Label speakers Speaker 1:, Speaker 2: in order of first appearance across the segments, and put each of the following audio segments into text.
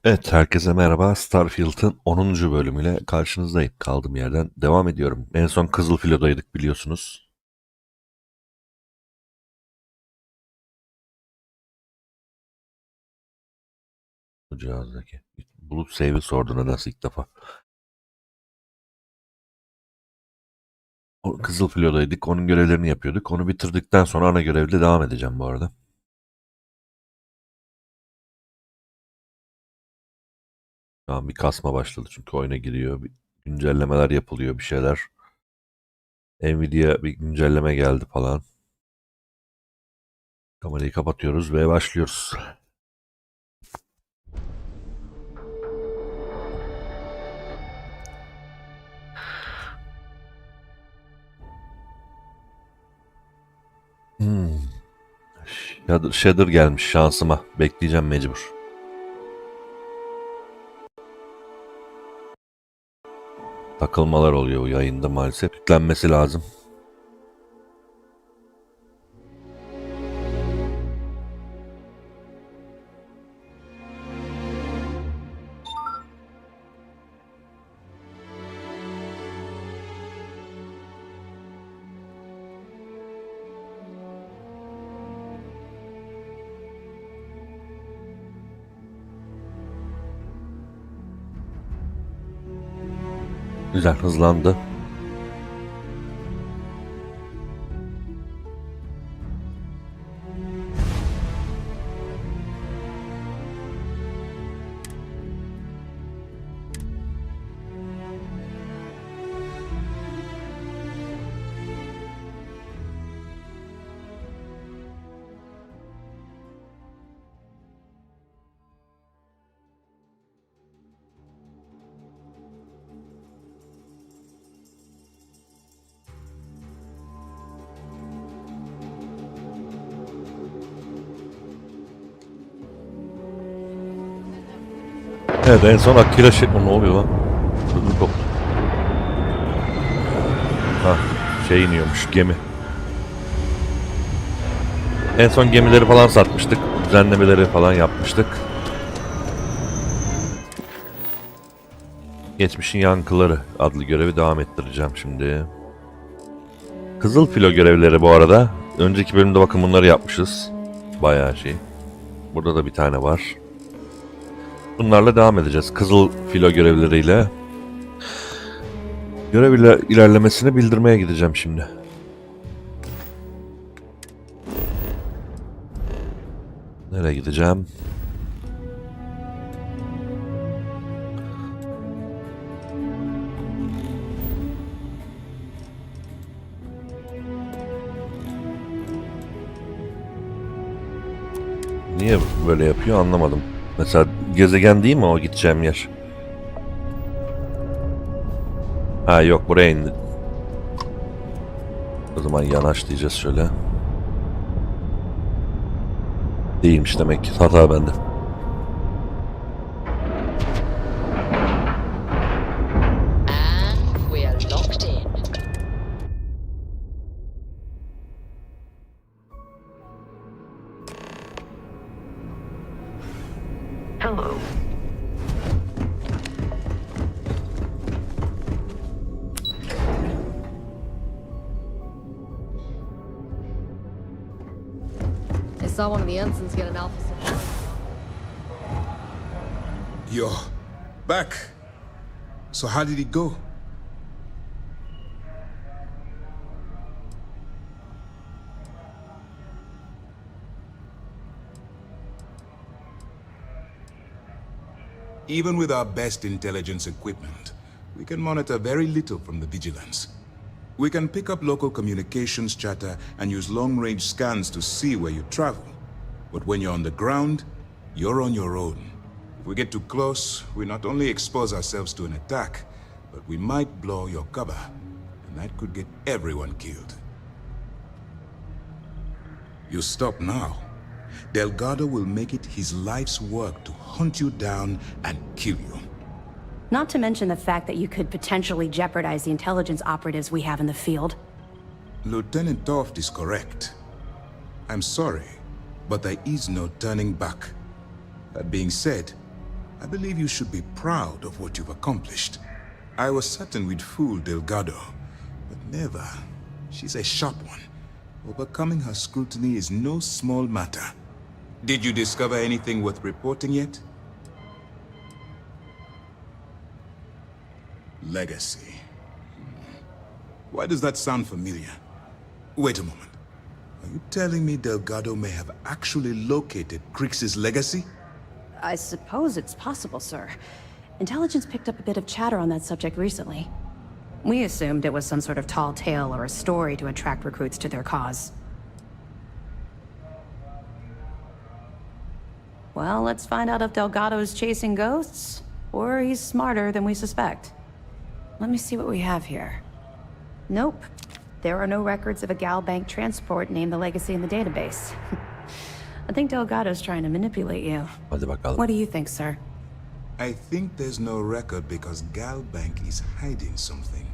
Speaker 1: Evet, herkese merhaba. Starfield'ın 10. bölümüyle karşınızdayım. Kaldığım yerden devam ediyorum. En son Kızıl Filoda'ydık biliyorsunuz. Bu cihazdaki. Bulut save'i sordu nedense ilk defa. O Kızıl Filoda'ydık. Onun görevlerini yapıyorduk. Onu bitirdikten sonra ana görevle devam edeceğim bu arada. Şu an bir kasma başladı çünkü oyuna giriyor. Bir güncellemeler yapılıyor, bir şeyler. Nvidia bir güncelleme geldi falan. Kamerayı kapatıyoruz ve başlıyoruz. Hmm. Shader gelmiş şansıma. Bekleyeceğim mecbur. Takılmalar oluyor bu yayında maalesef. Yüklenmesi lazım. Güzel hızlandı. Evet en son Akira ne oluyor lan? Ödüm koptu. Ha şey iniyormuş gemi. En son gemileri falan satmıştık. Düzenlemeleri falan yapmıştık. Geçmişin Yankıları adlı görevi devam ettireceğim şimdi. Kızıl Filo görevleri bu arada. Önceki bölümde bakın bunları yapmışız. Bayağı şey. Burada da bir tane var. Bunlarla devam edeceğiz. Kızıl Filo görevleriyle. Görev ilerlemesini bildirmeye gideceğim şimdi. Nereye gideceğim? Niye böyle yapıyor anlamadım. Mesela gezegen değil mi o gideceğim yer? Ha yok buraya indi. O zaman yanaş diyeceğiz şöyle. Değilmiş demek ki. Hata bende.
Speaker 2: Hello.
Speaker 3: I saw one of the ensigns get an alpha support.
Speaker 4: You're back. So how did it go? Even with our best intelligence equipment, we can monitor very little from the vigilance. We can pick up local communications chatter and use long-range scans to see where you travel. But when you're on the ground, you're on your own. If we get too close, we not only expose ourselves to an attack, but we might blow your cover, and that could get everyone killed. You stop now. Delgado will make it his life's work to hunt you down and kill you.
Speaker 5: Not to mention the fact that you could potentially jeopardize the intelligence operatives we have in the field.
Speaker 4: Lieutenant Toft is correct. I'm sorry, but there is no turning back. That being said, I believe you should be proud of what you've accomplished. I was certain we'd fool Delgado, but never. She's a sharp one. Overcoming her scrutiny is no small matter. Did you discover anything worth reporting yet? Legacy. Why does that sound familiar? Wait a moment. Are you telling me Delgado may have actually located Crix's legacy?
Speaker 5: I suppose it's possible, sir. Intelligence picked up a bit of chatter on that subject recently. We assumed it was some sort of tall tale or a story to attract recruits to their cause. Well, let's find out if Delgado's chasing ghosts, or he's smarter than we suspect. Let me see what we have here. Nope. There are no records of a Gal Bank transport named the Legacy in the database. I think Delgado's trying to manipulate you.
Speaker 1: Hadi bakalım.
Speaker 5: What do you think, sir?
Speaker 4: I think there's no record because Gal Bank is hiding something.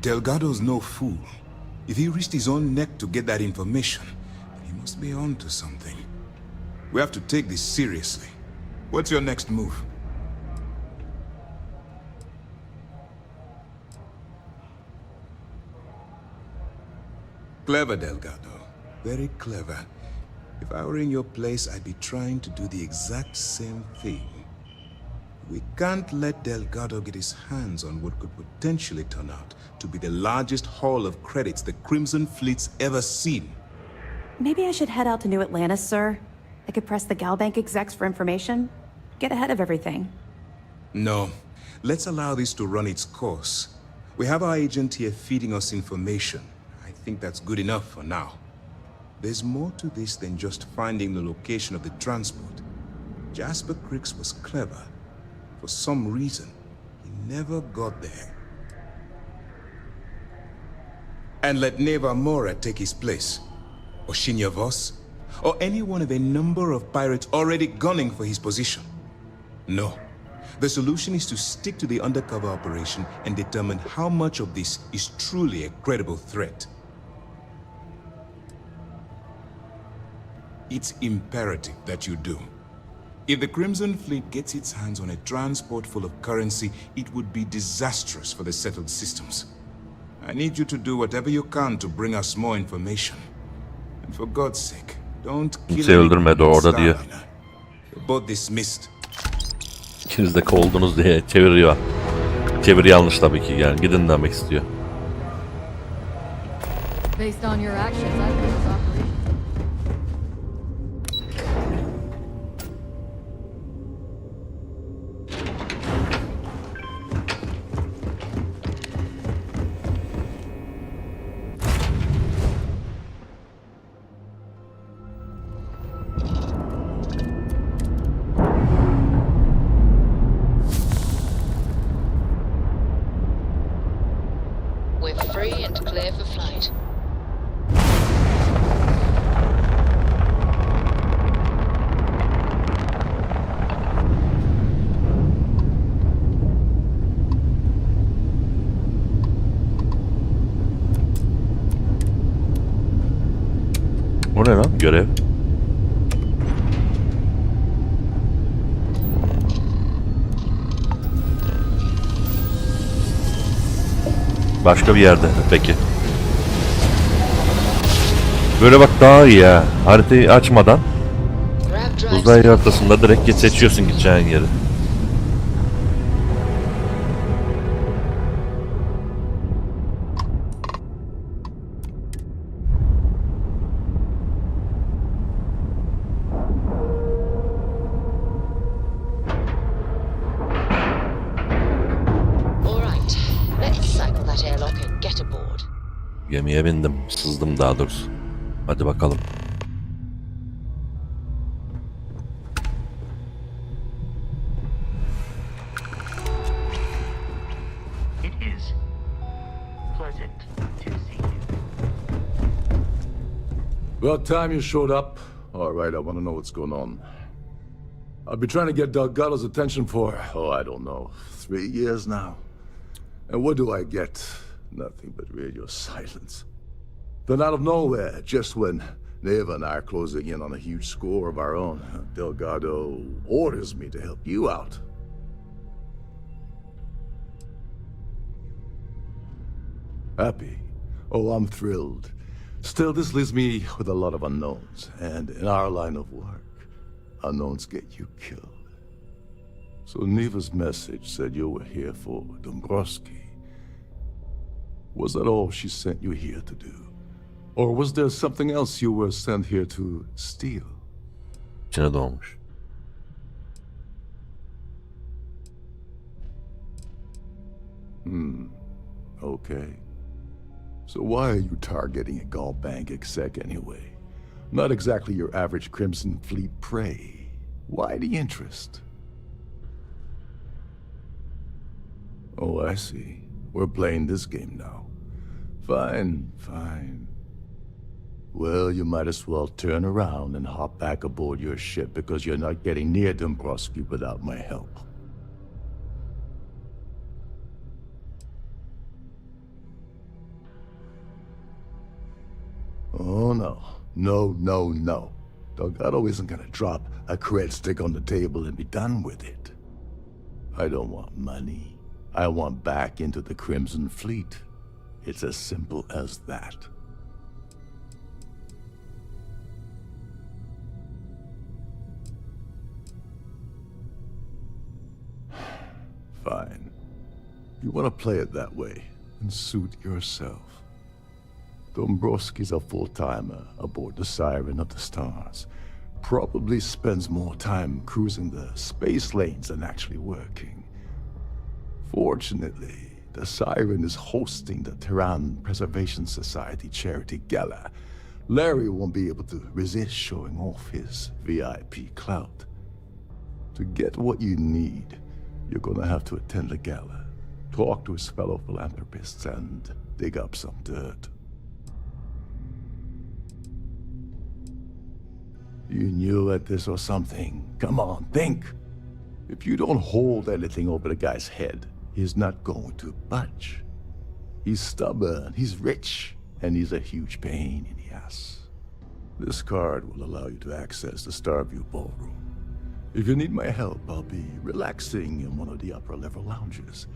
Speaker 4: Delgado's no fool. If he risked his own neck to get that information, then he must be on to something. We have to take this seriously. What's your next move? Clever, Delgado. Very clever. If I were in your place, I'd be trying to do the exact same thing. We can't let Delgado get his hands on what could potentially turn out to be the largest haul of credits the Crimson Fleet's ever seen.
Speaker 5: Maybe I should head out to New Atlantis, sir. I could press the Gal Bank execs for information. Get ahead of everything.
Speaker 4: No. Let's allow this to run its course. We have our agent here feeding us information. I think that's good enough for now. There's more to this than just finding the location of the transport. Jasper Crix was clever. For some reason, he never got there. And let Neva Mora take his place. Or Shinya Voss. Or any one of a number of pirates already gunning for his position. No. The solution is to stick to the undercover operation and determine how much of this is truly a credible threat. It's imperative that you do. If the Crimson Fleet gets its hands on a transport full of currency, it would be disastrous for the settled systems. I need you to do whatever you can to bring us more information. And for God's sake, don't kill
Speaker 1: Kimse öldürmedi orada diyor.
Speaker 4: You're both dismissed.
Speaker 1: İkiniz de kovuldunuz diye çeviriyor. Çeviri yanlış tabii ki, yani gidin demek istiyor.
Speaker 3: Based on your actions, I think it's operation.
Speaker 2: We're free and clear for flight.
Speaker 1: O ne lan? Görev. Başka bir yerde peki. Böyle bak daha iyi ya. Haritayı açmadan uzay haritasında direkt seçiyorsun gideceğin yeri. Gemiye bindim. Sızdım daha doğrusu. Hadi bakalım.
Speaker 6: It is pleasant to see you.
Speaker 7: About time you showed up. All right, I want to know what's going on. I've been trying to get Delgado's attention for, I don't know, 3 years now. And what do I get? Nothing but radio silence. Then out of nowhere, just when Neva and I are closing in on a huge score of our own. Delgado orders me to help you out. Happy? Oh, I'm thrilled. Still, this leaves me with a lot of unknowns. And in our line of work, unknowns get you killed. So Neva's message said you were here for Dombrowski. Was that all she sent you here to do? Or was there something else you were sent here to steal?
Speaker 1: İçine doğmuş.
Speaker 7: Okay. So why are you targeting a Gall Bank exec anyway? Not exactly your average Crimson Fleet prey. Why the interest? Oh, I see. We're playing this game now. Fine, fine. Well, you might as well turn around and hop back aboard your ship because you're not getting near Dombrowski without my help. Oh, no. No, no, no. Delgado isn't gonna drop a cred stick on the table and be done with it. I don't want money. I want back into the Crimson Fleet. It's as simple as that. Fine. You want to play it that way, and suit yourself. Dombrowski's a full-timer aboard the Siren of the Stars. Probably spends more time cruising the space lanes than actually working. Fortunately, the Siren is hosting the Tehran Preservation Society charity gala. Larry won't be able to resist showing off his VIP clout. To get what you need, you're gonna have to attend the gala, talk to his fellow philanthropists, and dig up some dirt. You knew at this or something. Come on, think. If you don't hold anything over the guy's head, he's not going to budge. He's stubborn, he's rich, and he's a huge pain in the ass. This card will allow you to access the Starfield ballroom. If you need my help, I'll be relaxing in one of the upper-level lounges.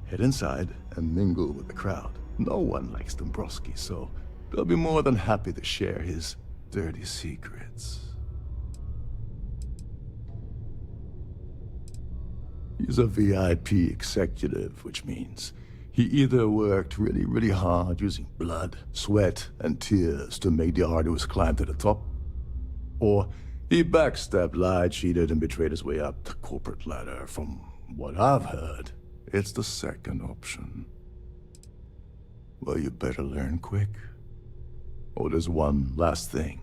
Speaker 7: Head inside and mingle with the crowd. No one likes Dombrowski, so they'll be more than happy to share his dirty secrets. He's a VIP executive, which means he either worked really, really hard using blood, sweat, and tears to make the arduous climb to the top, or he backstabbed, lied, cheated, and betrayed his way up the corporate ladder. From what I've heard, it's the second option. Well, you better learn quick. Oh, there's one last thing.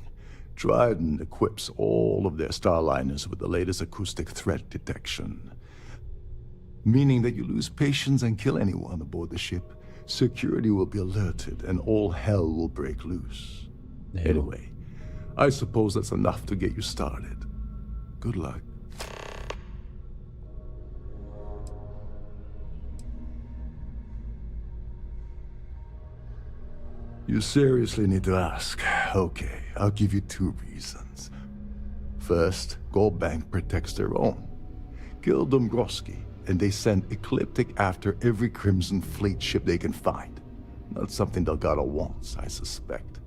Speaker 7: Dryden equips all of their starliners with the latest acoustic threat detection. Meaning that you lose patience and kill anyone aboard the ship, security will be alerted and all hell will break loose. Anyway, I suppose that's enough to get you started. Good luck. You seriously need to ask. Okay, I'll give you 2 reasons. First, Gold Bank protects their own. Kill Dombrowski, and they send Ecliptic after every Crimson Fleet ship they can find. Not something Delgado wants, I suspect.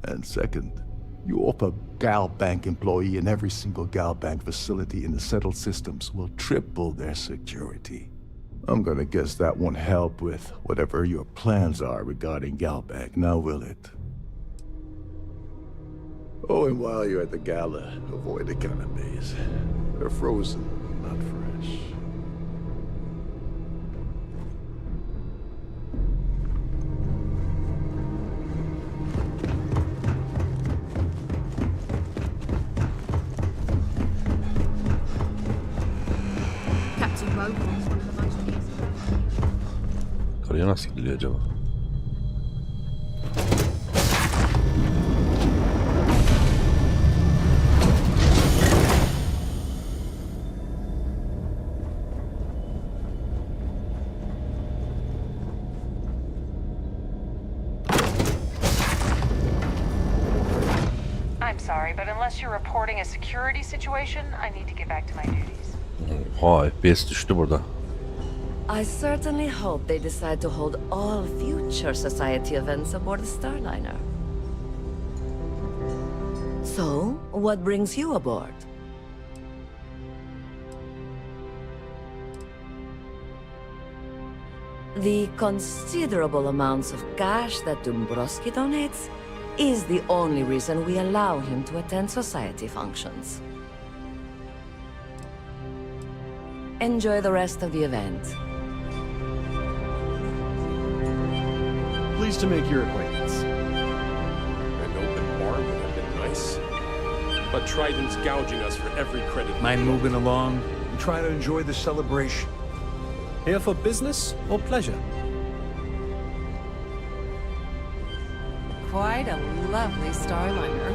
Speaker 7: And second, you offer Gal Bank employee in every single Gal Bank facility in the settled systems will triple their security. I'm gonna guess that won't help with whatever your plans are regarding Gal Bank, now will it? Oh, and while you're at the gala, avoid the cannabis. They're frozen, not fresh.
Speaker 3: Captain Robot's one of the most easy.
Speaker 1: Karaya nasıl gidiliyor acaba?
Speaker 6: sorry, but unless you're reporting a security situation, I need to get back to my duties.
Speaker 1: Ha, FPS düştü burada.
Speaker 8: I certainly hope they decide to hold all future society events aboard the Starliner. So, what brings you aboard? The considerable amounts of cash that Dombrowski donates is the only reason we allow him to attend society functions. Enjoy the rest of the event.
Speaker 9: Pleased to make your acquaintance.
Speaker 10: An open bar would have been nice. But Trident's gouging us for every credit.
Speaker 9: Mind moving along and try to enjoy the celebration.
Speaker 11: Here for business or pleasure?
Speaker 3: Quite a lovely Starliner.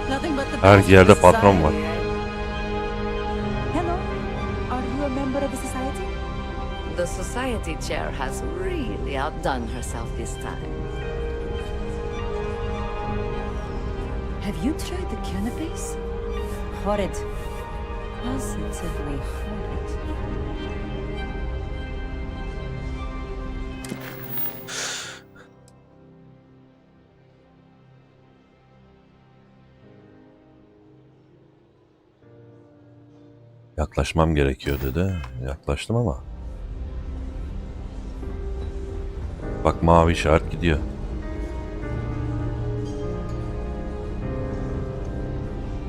Speaker 3: Nothing but the
Speaker 1: Her
Speaker 3: best
Speaker 1: yerde
Speaker 3: for
Speaker 1: patron
Speaker 3: society,
Speaker 1: var.
Speaker 3: eh?
Speaker 12: Hello, are you a member of the society?
Speaker 8: The society chair has really outdone herself this time.
Speaker 12: Have you tried the canapes? Horrid. Positively horrid.
Speaker 1: Yaklaşmam gerekiyor dedi. Yaklaştım ama. Bak mavi işaret gidiyor.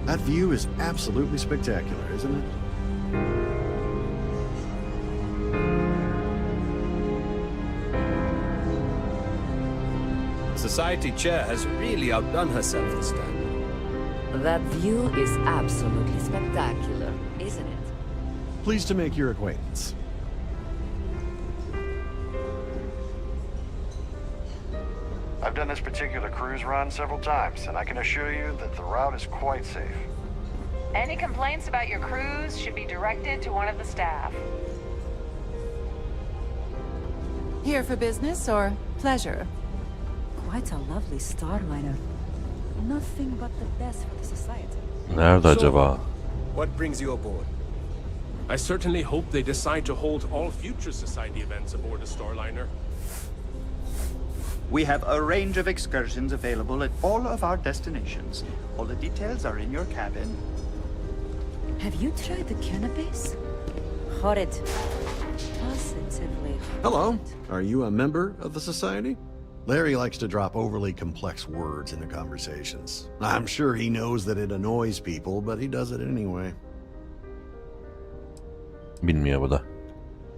Speaker 9: That view is absolutely spectacular, isn't it?
Speaker 11: Society chair has really outdone herself this time.
Speaker 8: That view is absolutely spectacular, isn't it?
Speaker 9: Pleased to make your acquaintance.
Speaker 13: I've done this particular cruise run several times, and I can assure you that the route is quite safe.
Speaker 6: Any complaints about your cruise should be directed to one of the staff.
Speaker 3: Here for business or pleasure?
Speaker 12: Quite a lovely Starliner. Nothing but the best for the society.
Speaker 1: Nerede acaba?
Speaker 11: What brings you aboard?
Speaker 10: I certainly hope they decide to hold all future society events aboard a Starliner.
Speaker 14: We have a range of excursions available at all of our destinations. All the details are in your cabin.
Speaker 12: Have you tried the canapes? Horrid. Positively horrid.
Speaker 9: Hello, are you a member of the society? Larry likes to drop overly complex words into conversations. I'm sure he knows that it annoys people, but he does it anyway.
Speaker 1: Bilmiyor bu da.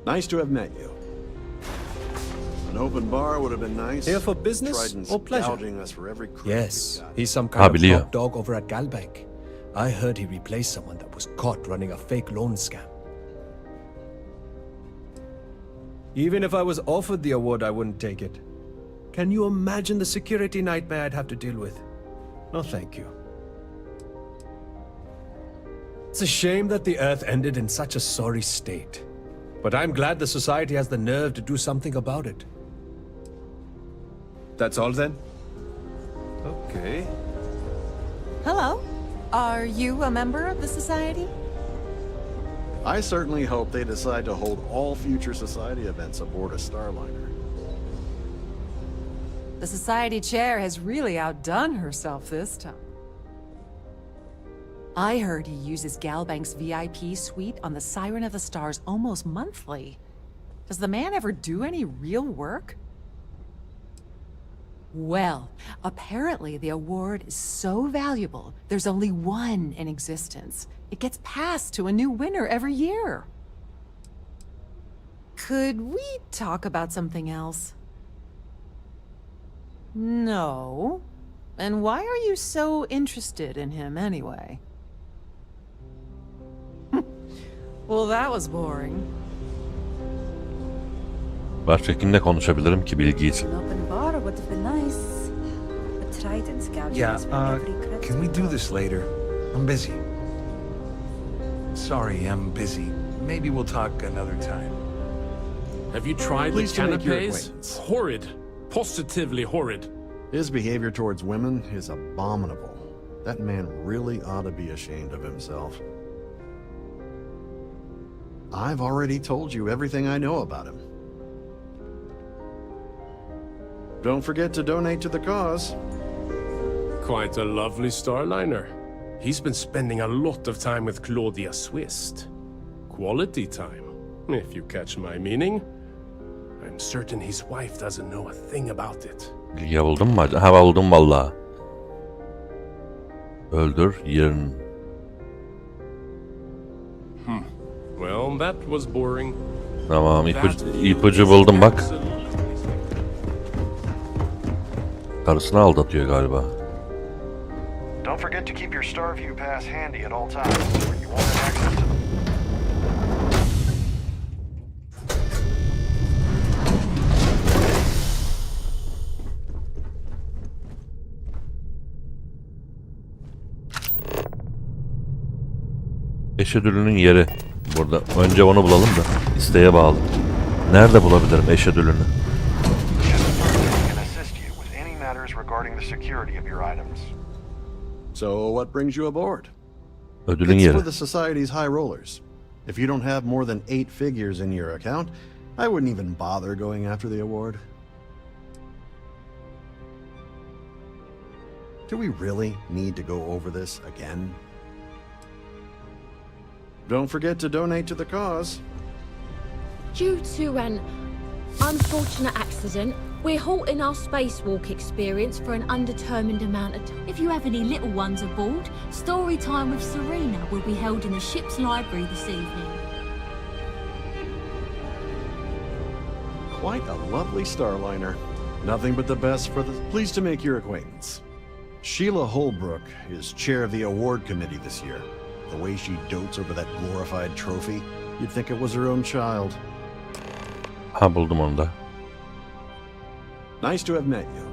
Speaker 9: Nice to have met you. An open bar would have been nice.
Speaker 11: Here for business
Speaker 9: Trident's
Speaker 11: or pleasure?
Speaker 9: gouging us for every credit
Speaker 11: Yes,
Speaker 9: we've got.
Speaker 11: he's some kind of
Speaker 1: biliyor.
Speaker 11: top dog over at Galbank. I heard he replaced someone that was caught running a fake loan scam. Even if I was offered the award, I wouldn't take it. Can you imagine the security nightmare I'd have to deal with? No, thank you. It's a shame that the Earth ended in such a sorry state. But I'm glad the society has the nerve to do something about it. That's all then? Okay.
Speaker 3: Hello. Are you a member of the society?
Speaker 9: I certainly hope they decide to hold all future society events aboard a Starliner.
Speaker 3: The society chair has really outdone herself this time. I heard he uses Galbank's VIP suite on the Siren of the Stars almost monthly. Does the man ever do any real work? Well, apparently the award is so valuable, there's only one in existence. It gets passed to a new winner every year. Could we talk about something else? No. And why are you so interested in him anyway? Well, that was boring.
Speaker 1: Başka kimle konuşabilirim ki bilgi için?
Speaker 12: An open bar would have been nice. But Trident's gouging us for every credit.
Speaker 9: Can we do this later? I'm busy. Sorry, I'm busy. Maybe we'll talk another time.
Speaker 10: Have you tried
Speaker 9: Pleased
Speaker 10: the
Speaker 9: to make your
Speaker 10: canapes?
Speaker 9: acquaintance.
Speaker 10: Horrid. Positively horrid.
Speaker 9: His behavior towards women is abominable. That man really ought to be ashamed of himself. I've already told you everything I know about him. Don't forget to donate to the cause.
Speaker 10: Quite a lovely Starliner. He's been spending a lot of time with Claudia Swist. Quality time, if you catch my meaning. I'm certain his wife doesn't know a thing about it.
Speaker 1: Bilgi buldun mu? Ha, buldum valla. Öldür yerini.
Speaker 10: Well, that was boring.
Speaker 1: Tamam, ipucu buldum bak. Karısını aldatıyor galiba.
Speaker 13: Don't forget to keep your Starview pass handy at all times, or you won't have access to them.
Speaker 1: Eş ödülünün yeri. Burada. Önce onu bulalım da. İsteğe bağlı. Nerede bulabilirim eş ödülünü?
Speaker 13: Can assist you with any matters regarding the security of your items.
Speaker 9: So, what brings you aboard?
Speaker 1: Ödülün
Speaker 9: It's
Speaker 1: yeri.
Speaker 9: for the Society's high rollers. If you don't have more than 8 figures in your account, I wouldn't even bother going after the award. Do we really need to go over this again? Don't forget to donate to the cause.
Speaker 15: Due to an unfortunate accident, we're halting our spacewalk experience for an undetermined amount of time. If you have any little ones aboard, story time with Serena will be held in the ship's library this evening.
Speaker 9: Quite a lovely Starliner. Nothing but the best for the... Pleased to make your acquaintance. Sheila Holbrook is chair of the award committee this year. The way she dotes over that glorified trophy, you'd think it was her own child.
Speaker 1: Ha, buldum onu da.
Speaker 9: Nice to have met you.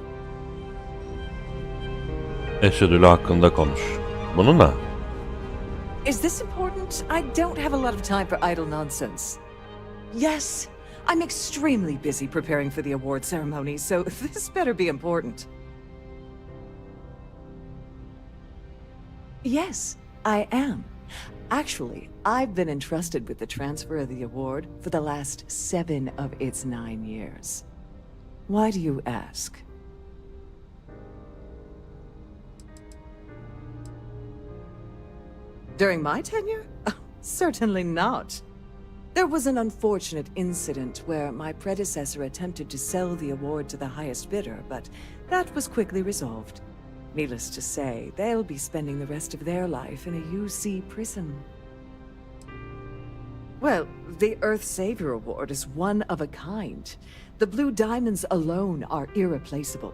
Speaker 1: Eş ödülü hakkında konuş. Bununla.
Speaker 16: Is this important? I don't have a lot of time for idle nonsense. Yes, I'm extremely busy preparing for the award ceremony, so this better be important. Yes, I am. Actually, I've been entrusted with the transfer of the award for the last 7 of its 9 years. Why do you ask? During my tenure? Oh, certainly not. There was an unfortunate incident where my predecessor attempted to sell the award to the highest bidder, but that was quickly resolved. Needless to say, they'll be spending the rest of their life in a UC prison. Well, the Earth Savior Award is one of a kind. The Blue Diamonds alone are irreplaceable.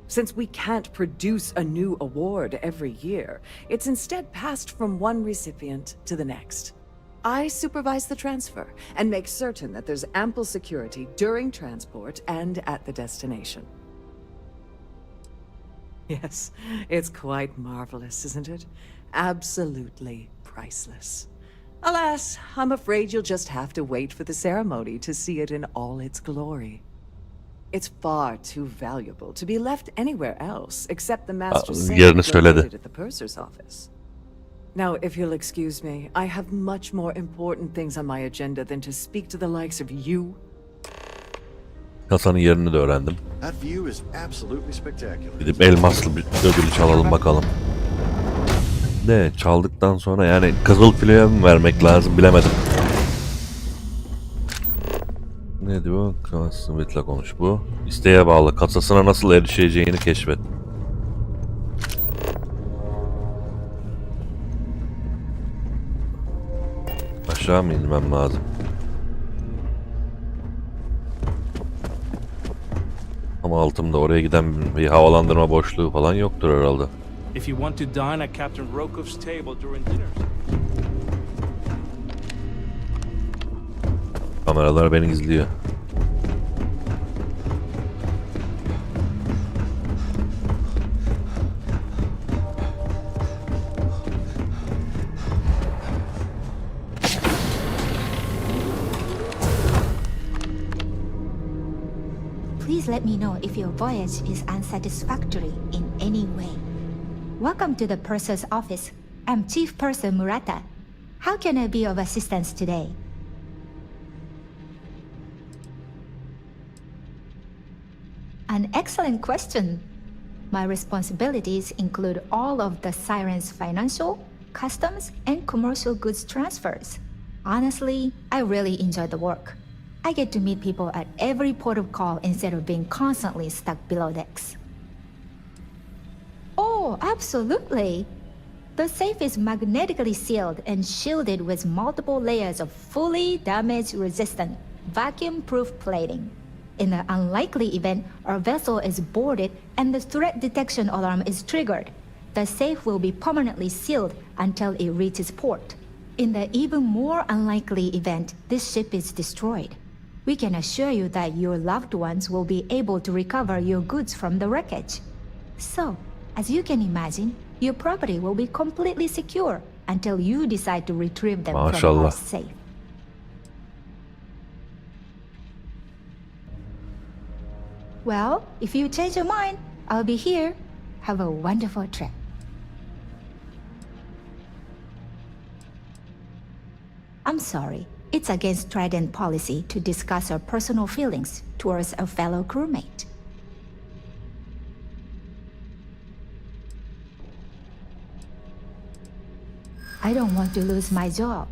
Speaker 16: Since we can't produce a new award every year, it's instead passed from one recipient to the next. I supervise the transfer and make certain that there's ample security during transport and at the destination. Yes, it's quite marvelous, isn't it? Absolutely priceless. Alas, I'm afraid you'll just have to wait for the ceremony to see it in all its glory. It's far too valuable to be left anywhere else except the master's located at the purser's office. Now, if you'll excuse me, I have much more important things on my agenda than to speak to the likes of you.
Speaker 1: Kasanın yerini de öğrendim.
Speaker 9: That view is absolutely spectacular.
Speaker 1: Gidip elmaslı bir ödülü çalalım bakalım. Ne çaldıktan sonra yani Kızıl Filoya mı vermek lazım bilemedim. Ne diyor? Kasımet'le konuş bu. İsteğe bağlı. Kasasına nasıl erişeceğini keşfet. Aşağı mı inmem lazım? Ama altımda oraya giden bir havalandırma boşluğu falan yoktur herhalde.
Speaker 17: If you want to dine at Captain Rokov's table during dinner.
Speaker 1: Kameralar beni izliyor.
Speaker 18: Please let me know if your voyage is unsatisfactory in any way. Welcome to the purser's office. I'm Chief Purser Murata. How can I be of assistance today? An excellent question. My responsibilities include all of the Siren's financial, customs, and commercial goods transfers. Honestly, I really enjoy the work. I get to meet people at every port of call instead of being constantly stuck below decks. Oh, absolutely. The safe is magnetically sealed and shielded with multiple layers of fully damage-resistant, vacuum-proof plating. In the unlikely event our vessel is boarded and the threat detection alarm is triggered, the safe will be permanently sealed until it reaches port. In the even more unlikely event this ship is destroyed, we can assure you that your loved ones will be able to recover your goods from the wreckage. So, as you can imagine, your property will be completely secure until you decide to retrieve them from our safe. Well, if you change your mind, I'll be here. Have a wonderful trip. I'm sorry. It's against Trident policy to discuss our personal feelings towards a fellow crewmate. I don't want to lose my job.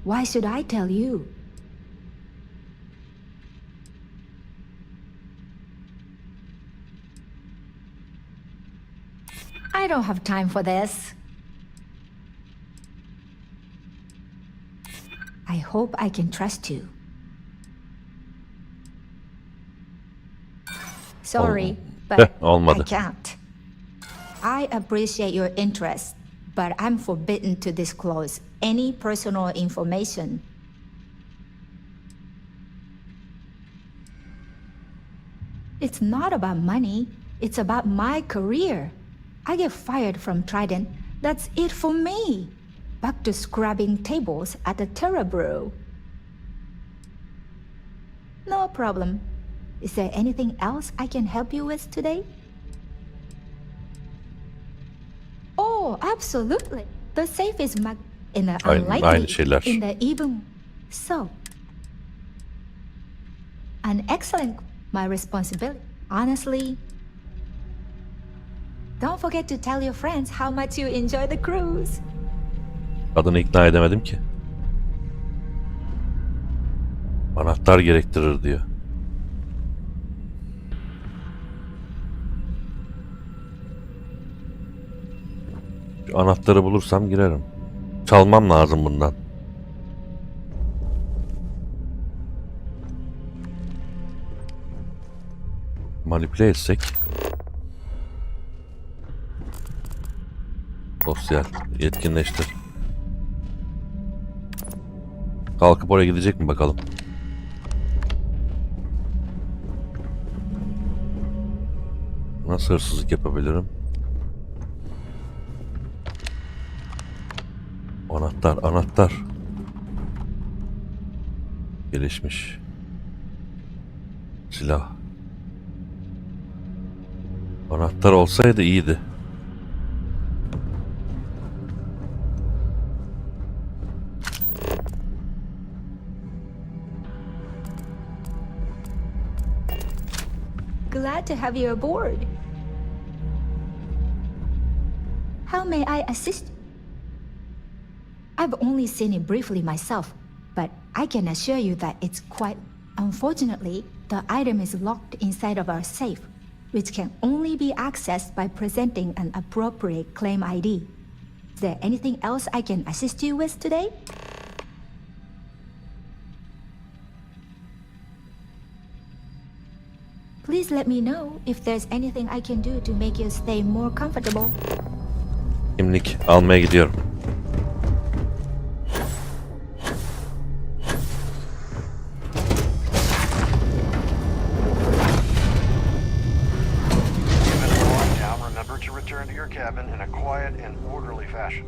Speaker 18: Why should I tell you? I don't have time for this. I hope I can trust you. Sorry, but I can't. I appreciate your interest, but I'm forbidden to disclose any personal information. It's not about money, it's about my career. I get fired from Trident, that's it for me. Back to scrubbing tables at the Terra Brew. No problem. Is there anything else I can help you with today? Oh, absolutely. The safe is in the unlikely, in the even. So, an excellent, my responsibility. Honestly, don't forget to tell your friends how much you enjoy the cruise.
Speaker 1: Kadını ikna edemedim ki. Anahtar gerektirir diyor. Şu anahtarı bulursam girerim. Çalmam lazım bundan. Manipüle etsek. Sosyal. Yetkinleştir. Kalkıp oraya gidecek mi bakalım. Nasıl hırsızlık yapabilirim? Anahtar, anahtar. Gelişmiş. Silah. Anahtar olsaydı iyiydi.
Speaker 18: Glad to have you aboard. How may I assist? I've only seen it briefly myself, but I can assure you that it's quite... Unfortunately, the item is locked inside of our safe, which can only be accessed by presenting an appropriate claim ID. Is there anything else I can assist you with today? Please let me know if there's anything I can do to make your stay more comfortable.
Speaker 1: Kimlik almaya gidiyorum.
Speaker 13: Remember to return to your cabin in a quiet and orderly fashion.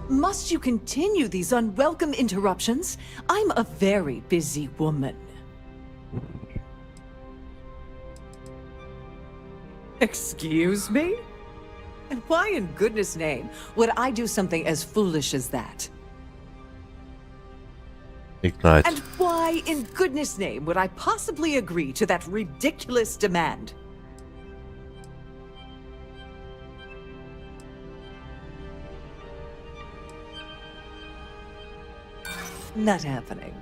Speaker 16: Must you continue these unwelcome interruptions? I'm a very busy woman. Excuse me? And why in goodness name would I do something as foolish as that?
Speaker 1: İkna et.
Speaker 16: And why in goodness name would I possibly agree to that ridiculous demand? Not happening.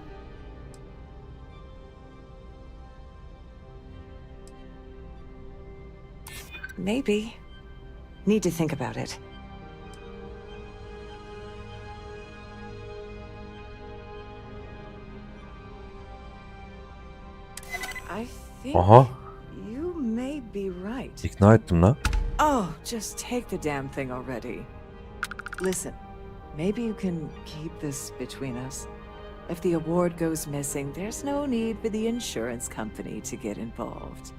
Speaker 16: Maybe. Need to think about it. I think
Speaker 1: Aha.
Speaker 16: you may be right.
Speaker 1: İkna ettim lan.
Speaker 16: Oh, just take the damn thing already. Listen, maybe you can keep this between us. If the award goes missing, there's no need for the insurance company to get involved.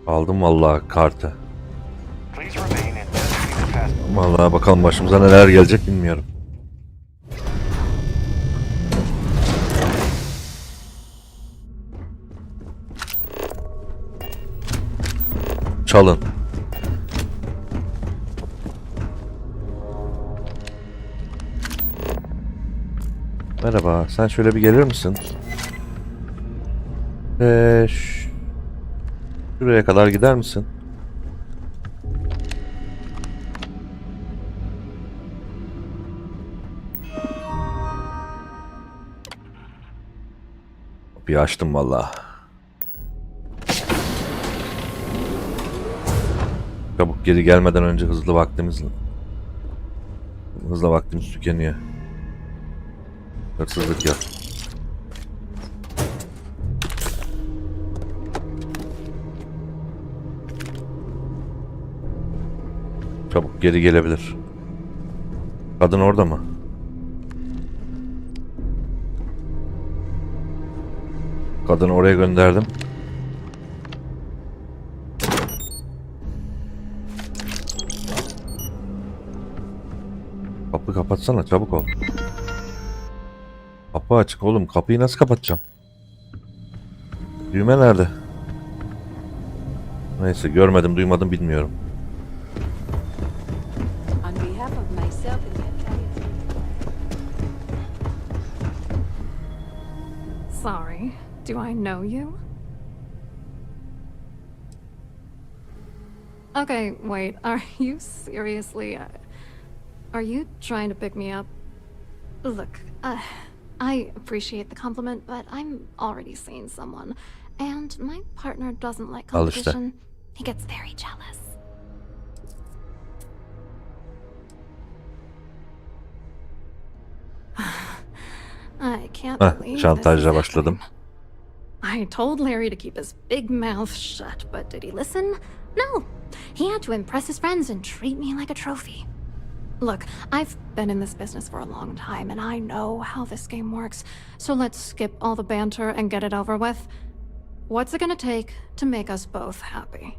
Speaker 1: Aldım vallahi kartı.
Speaker 13: Please remain in designated pass.
Speaker 1: Vallahi bakalım başımıza neler gelecek bilmiyorum. Çalın. Merhaba, sen şöyle bir gelir misin? Şuraya kadar gider misin? Kapıyı açtım vallahi. Çabuk geri gelmeden önce hızlı vaktimiz tükeniyor. Hırsızlık yap. Çabuk geri gelebilir. Kadın orada mı? Kadını oraya gönderdim. Kapıyı kapatsana, çabuk ol. Kapı açık oğlum. Kapıyı nasıl kapatacağım? Düğme nerede? Neyse, görmedim, duymadım, bilmiyorum.
Speaker 12: On behalf of myself and the entire...
Speaker 19: Sorry, do I know you? Okay, wait, are you seriously... are you trying to pick me up? Look, I appreciate the compliment, but I'm already seeing someone. And my partner doesn't like
Speaker 1: Al işte.
Speaker 19: competition. He gets very jealous. I can't believe this
Speaker 1: Şantajla
Speaker 19: is
Speaker 1: başladım.
Speaker 19: happening. I told Larry to keep his big mouth shut, but did he listen? No. He had to impress his friends and treat me like a trophy. Look, I've been in this business for a long time, and I know how this game works, so let's skip all the banter and get it over with. What's it gonna take to make us both happy?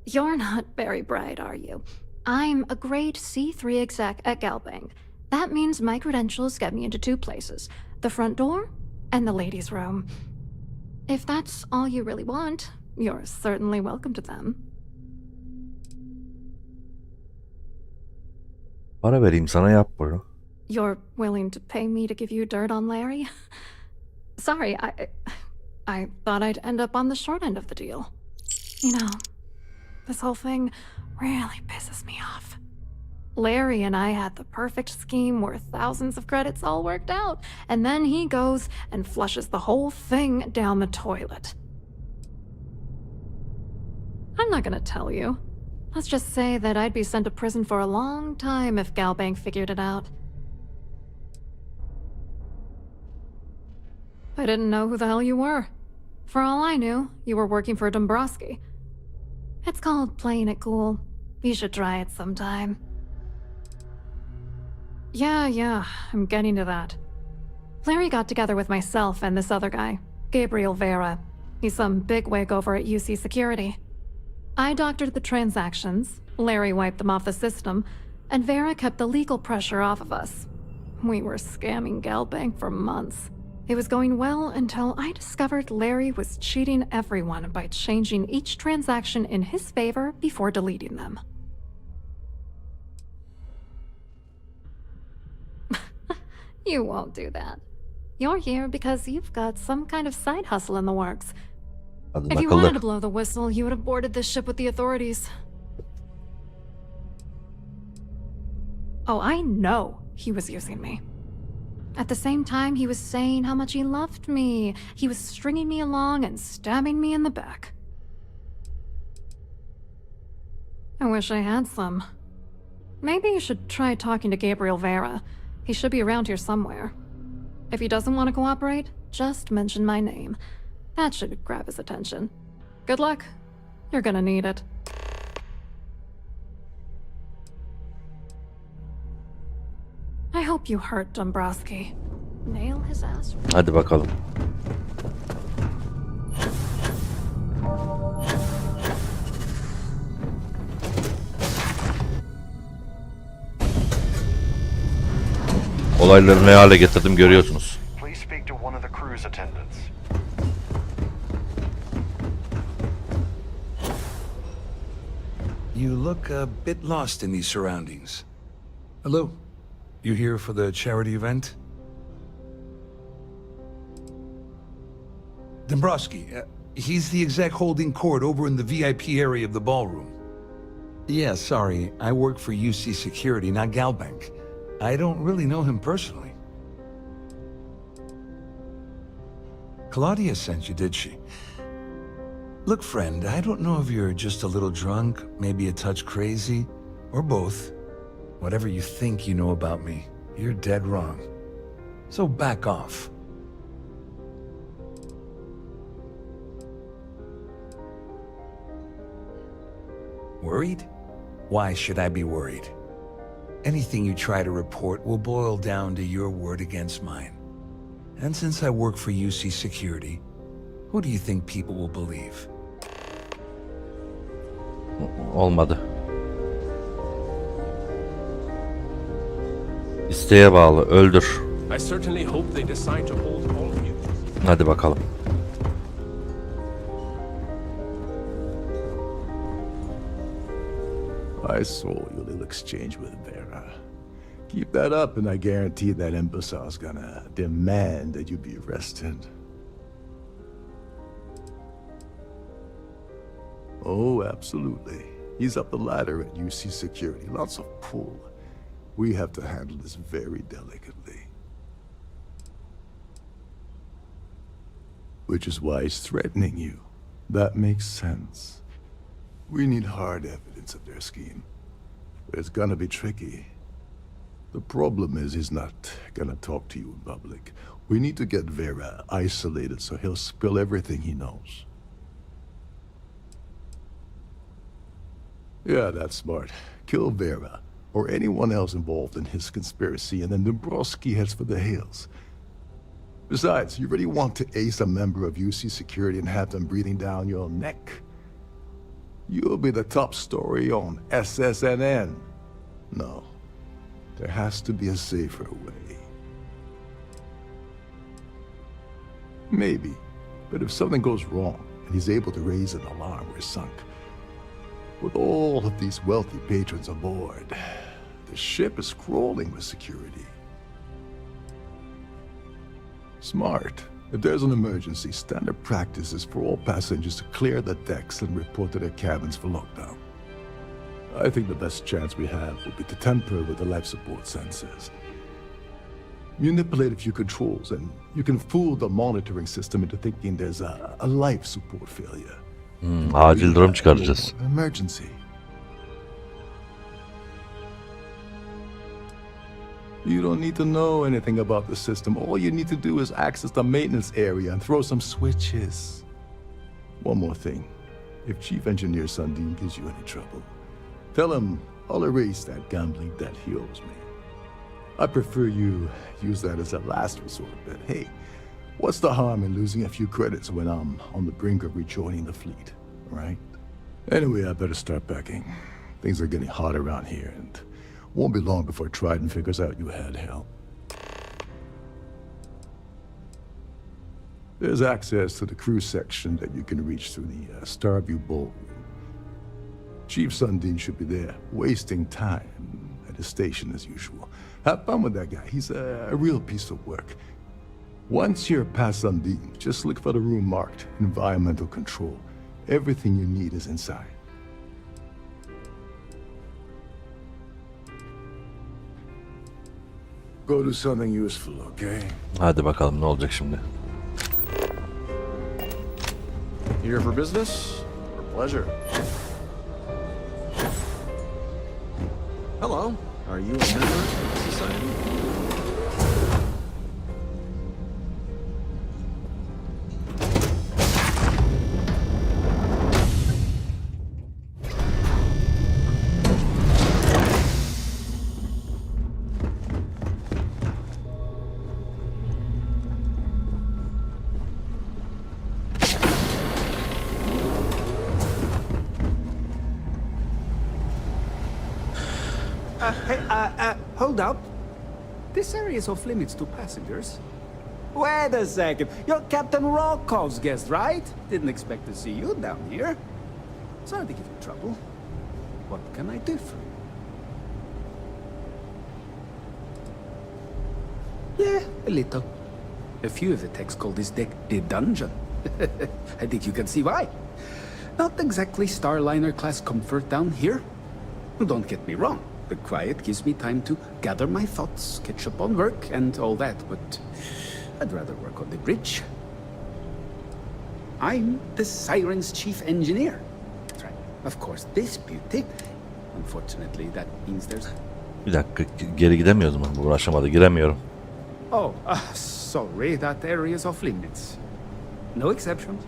Speaker 19: You're not very bright, are you? I'm a grade C3 exec at Galbank. That means my credentials get me into two places, the front door and the ladies' room. If that's all you really want, you're certainly welcome to them.
Speaker 1: Para vereyim sana, yap bunu.
Speaker 19: You're willing to pay me to give you dirt on Larry? Sorry, I thought I'd end up on the short end of the deal. You know, this whole thing really pisses me off. Larry and I had the perfect scheme where thousands of credits all worked out, and then he goes and flushes the whole thing down the toilet. I'm not gonna tell you. Let's just say that I'd be sent to prison for a long time if Galbank figured it out. I didn't know who the hell you were. For all I knew, you were working for Dombrowski. It's called playing it cool. You should try it sometime. Yeah, I'm getting to that. Larry got together with myself and this other guy, Gabriel Vera. He's some bigwig over at UC Security. I doctored the transactions, Larry wiped them off the system, and Vera kept the legal pressure off of us. We were scamming Galbank for months. It was going well until I discovered Larry was cheating everyone by changing each transaction in his favor before deleting them. You won't do that. You're here because you've got some kind of side hustle in the works. If you wanted to blow the whistle, you would have boarded this ship with the authorities. Oh, I know he was using me. At the same time, he was saying how much he loved me. He was stringing me along and stabbing me in the back. I wish I had some. Maybe you should try talking to Gabriel Vera. He should be around here somewhere. If he doesn't want to cooperate, just mention my name. That should grab his attention. Good luck. You're gonna need it. I hope you hurt Dombrowski. Nail his ass.
Speaker 1: Hadi bakalım. Olayları ne hale getirdim görüyorsunuz.
Speaker 13: Please speak to one of the cruise attendants.
Speaker 20: You look a bit lost in these surroundings. Hello? You here for the charity event? Dombrowski, he's the exec holding court over in the VIP area of the ballroom. Yeah, sorry, I work for UC Security, not Galbank. I don't really know him personally. Claudia sent you, did she? Look, friend, I don't know if you're just a little drunk, maybe a touch crazy, or both. Whatever you think you know about me, you're dead wrong. So back off. Worried? Why should I be worried? Anything you try to report will boil down to your word against mine. And since I work for UC Security, who do you think people will believe?
Speaker 1: Olmadı. İsteğe bağlı. Öldür.
Speaker 10: I certainly hope they decide to hold all of you.
Speaker 1: Hadi bakalım.
Speaker 7: I saw your little exchange with Vera. Keep that up and I guarantee that imbecile's gonna demand that you be arrested. Oh, absolutely. He's up the ladder at UC Security. Lots of pull. We have to handle this very delicately. Which is why he's threatening you. That makes sense. We need hard evidence of their scheme. But it's gonna be tricky. The problem is he's not gonna talk to you in public. We need to get Vera isolated so he'll spill everything he knows. Yeah, that's smart. Kill Vera, or anyone else involved in his conspiracy, and then Dombrowski heads for the hills. Besides, you really want to ace a member of UC Security and have them breathing down your neck? You'll be the top story on SSNN. No, there has to be a safer way. Maybe, but if something goes wrong and he's able to raise an alarm, we're sunk. With all of these wealthy patrons aboard, the ship is crawling with security. Smart. If there's an emergency, standard practice is for all passengers to clear the decks and report to their cabins for lockdown. I think the best chance we have would be to tamper with the life support sensors. Manipulate a few controls and you can fool the monitoring system into thinking there's a life support failure.
Speaker 1: Acil durum çıkaracağız.
Speaker 7: Emergency. You don't need to know anything about the system. All you need to do is access the maintenance area and throw some switches. One more thing. If Chief Engineer Sundin gives you any trouble, tell him I'll erase that gambling debt he owes me. I prefer you use that as a last resort, but hey, what's the harm in losing a few credits when I'm on the brink of rejoining the fleet, right? Anyway, I better start packing. Things are getting hot around here, and won't be long before Trident figures out you had help. There's access to the crew section that you can reach through the Starview Ballroom. Chief Sundin should be there, wasting time at his station as usual. Have fun with that guy. He's a real piece of work. Once you're past Sundin, just look for the room marked Environmental Control. Everything you need is inside. Go do something useful, okay?
Speaker 1: Hadi bakalım ne olacak şimdi.
Speaker 9: Here for business or pleasure? Hello. Are you a member of society?
Speaker 21: Hold up. This area is off limits to passengers. Wait a second. You're Captain Rockov's guest, right? Didn't expect to see you down here. Sorry to give you trouble. What can I do for you? Yeah, a little. A few of the techs call this deck a dungeon. I think you can see why. Not exactly Starliner-class comfort down here. Don't get me wrong. The quiet gives me time to gather my thoughts, catch up on work, and all that, but I'd rather work on the bridge. I'm the Siren's chief engineer. That's right. Of course, this beauty. Unfortunately, that means there's...
Speaker 1: Bir dakika, geri gidemiyoruz mu? Bu aşamada giremiyorum.
Speaker 21: Oh, sorry, that area is off limits. No exceptions.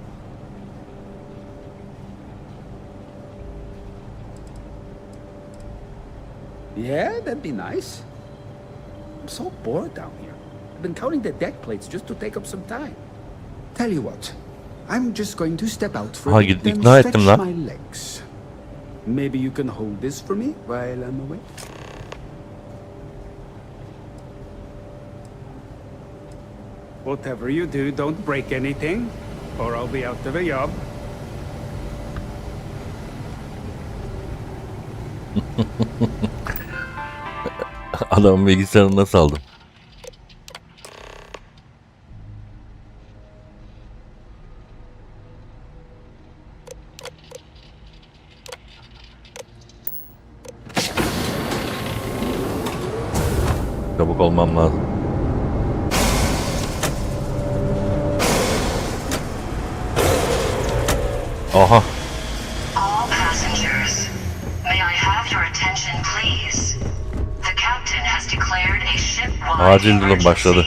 Speaker 21: Yeah, that'd be nice. I'm so bored down here. I've been counting the deck plates just to take up some time. Tell you what, I'm just going to step out for a bit and stretch my legs. Maybe you can hold this for me while I'm away? Whatever you do, don't break anything, or I'll be out of a job.
Speaker 1: Adamın bilgisayarını nasıl aldım? Çabuk olmam lazım. Aha.
Speaker 22: All passengers, may I have your attention please? The captain has declared a ship-wide
Speaker 1: Acil durum başladı.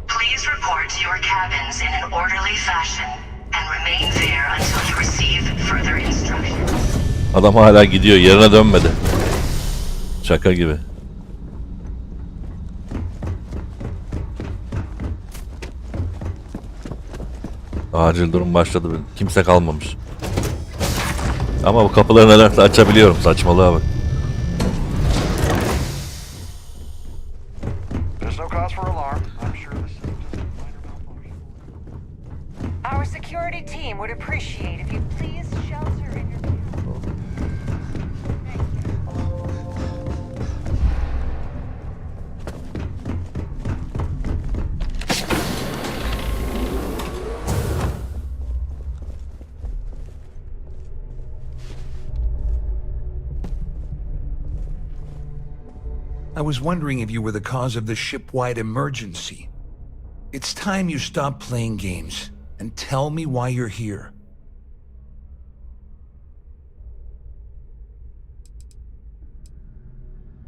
Speaker 22: Please report to your cabins in an orderly fashion and remain there until you receive further instructions.
Speaker 1: Adam hala gidiyor, yerine dönmedi. Şaka gibi. Acil durum başladı. Kimse kalmamış. Ama bu kapıları nelerse açabiliyorum. Saçmalığa bak.
Speaker 13: There's no cause for alarm. I'm sure this is just a minor malfunction.
Speaker 6: Our security team would appreciate if you please shelter in your vehicle.
Speaker 20: I was wondering if you were the cause of the ship-wide emergency. It's time you stop playing games and tell me why you're here.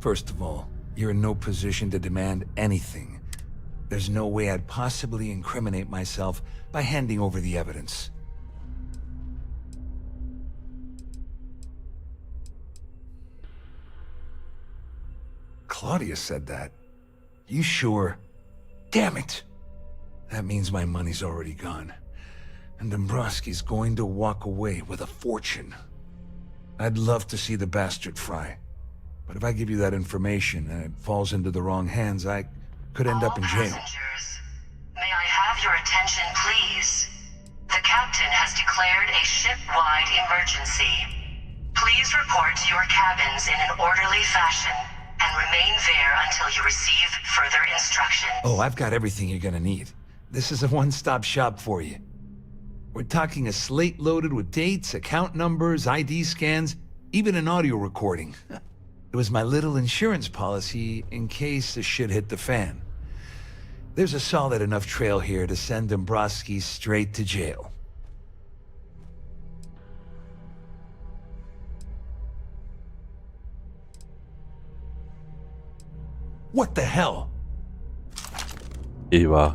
Speaker 20: First of all, you're in no position to demand anything. There's no way I'd possibly incriminate myself by handing over the evidence. Claudia said that. You sure? Damn it! That means my money's already gone. And Dombrowski's going to walk away with a fortune. I'd love to see the bastard fry. But if I give you that information and it falls into the wrong hands, I could end up in jail.
Speaker 22: Passengers, may I have your attention, please? The captain has declared a ship-wide emergency. Please report to your cabins in an orderly fashion and remain there until you receive further instructions.
Speaker 20: Oh, I've got everything you're gonna need. This is a one-stop shop for you. We're talking a slate loaded with dates, account numbers, ID scans, even an audio recording. It was my little insurance policy in case the shit hit the fan. There's a solid enough trail here to send Dombrowski straight to jail. What the hell?
Speaker 1: Eyvah.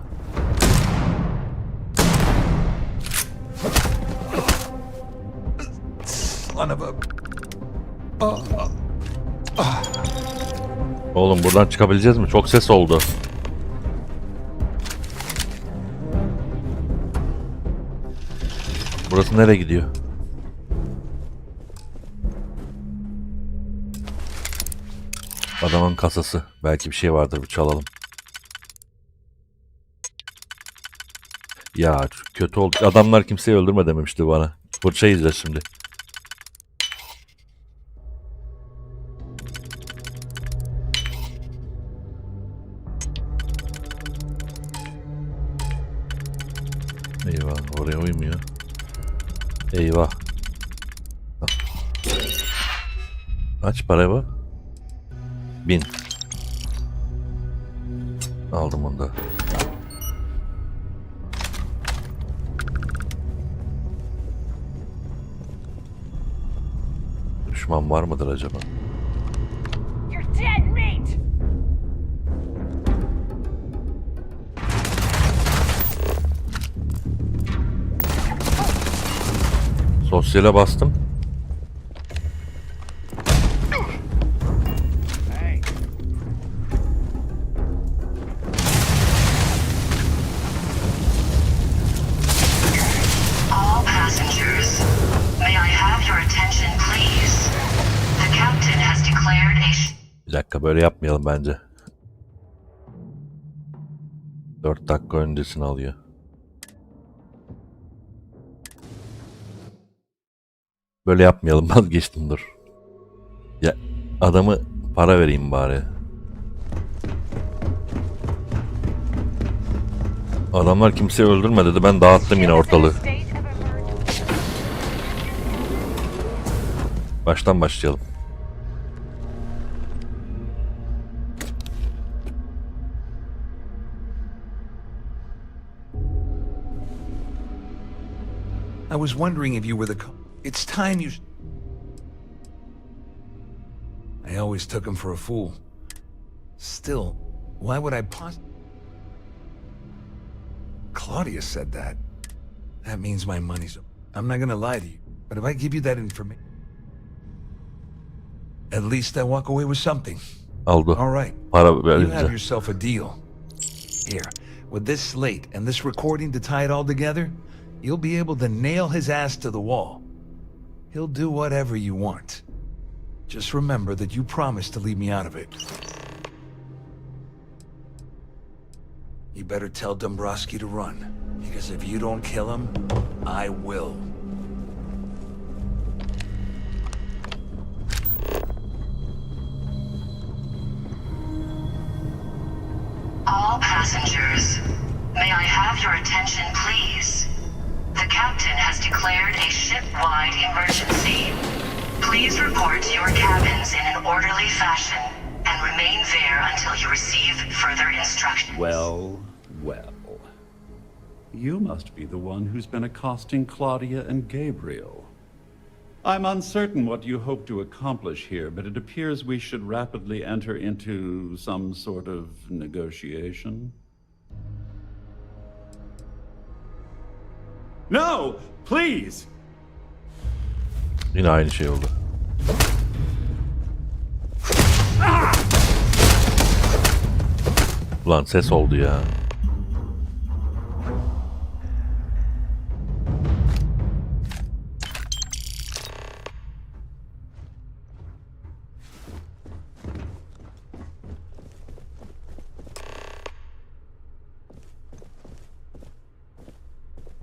Speaker 20: Son of a...
Speaker 1: Oğlum buradan çıkabileceğiz mi? Çok ses oldu. Burası nereye gidiyor? Adamın kasası. Belki bir şey vardır, bir çalalım. Ya kötü oldu. Adamlar kimseyi öldürme dememişti bana. Fırça yiyeceğiz şimdi. Eyvah, oraya uymuyor. Eyvah. Kaç para bu? 1000. Aldım onu da. Düşman var mıdır acaba?
Speaker 6: You're dead meat!
Speaker 1: Sosyale bastım.
Speaker 22: All passengers, may I have your attention, please? The captain has declared a
Speaker 1: Bir dakika, böyle yapmayalım bence. 4 dakika öncesini alıyor. Böyle yapmayalım, vazgeçtim, dur. Ya adamı para vereyim bari. Adamlar kimseyi öldürme dedi, ben dağıttım yine ortalığı. Baştan başlayalım.
Speaker 20: I was wondering if you were the... It's time you... I always took him for a fool. Still, why would I Claudia said that. That means my money's... I'm not gonna lie to you, but if I give you that information... At least I walk away with something.
Speaker 1: Aldı.
Speaker 20: All right.
Speaker 1: Para
Speaker 20: You have
Speaker 1: verince.
Speaker 20: yourself a deal. Here, with this slate and this recording to tie it all together, you'll be able to nail his ass to the wall. He'll do whatever you want. Just remember that you promised to leave me out of it. You better tell Dombrowski to run, because if you don't kill him, I will.
Speaker 22: All passengers, may I have your attention, please? The captain has declared a ship-wide emergency. Please report to your cabins in an orderly fashion and remain there until you receive further instructions.
Speaker 4: Well, well. You must be the one who's been accosting Claudia and Gabriel. I'm uncertain what you hope to accomplish here, but it appears we should rapidly enter into some sort of negotiation. No! Please!
Speaker 1: Yine aynı şey oldu. Ulan ses oldu ya.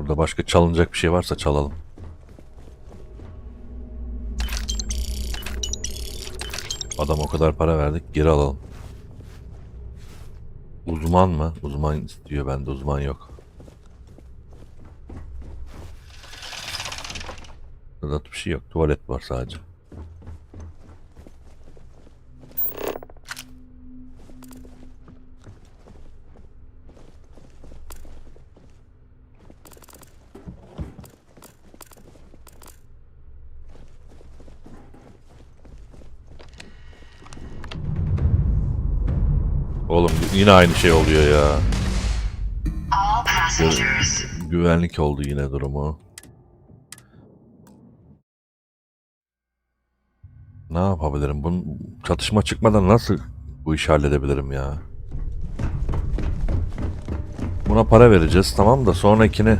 Speaker 1: Burada başka çalınacak bir şey varsa çalalım. Adam o kadar para verdik, geri alalım. Uzman mı? Uzman istiyor, bende uzman yok. Burada bir şey yok, tuvalet var sadece. Oğlum yine aynı şey oluyor ya. Güvenlik oldu yine durumu. Ne yapabilirim? Çatışma çıkmadan nasıl bu işi halledebilirim ya? Buna para vereceğiz, tamam da sonrakine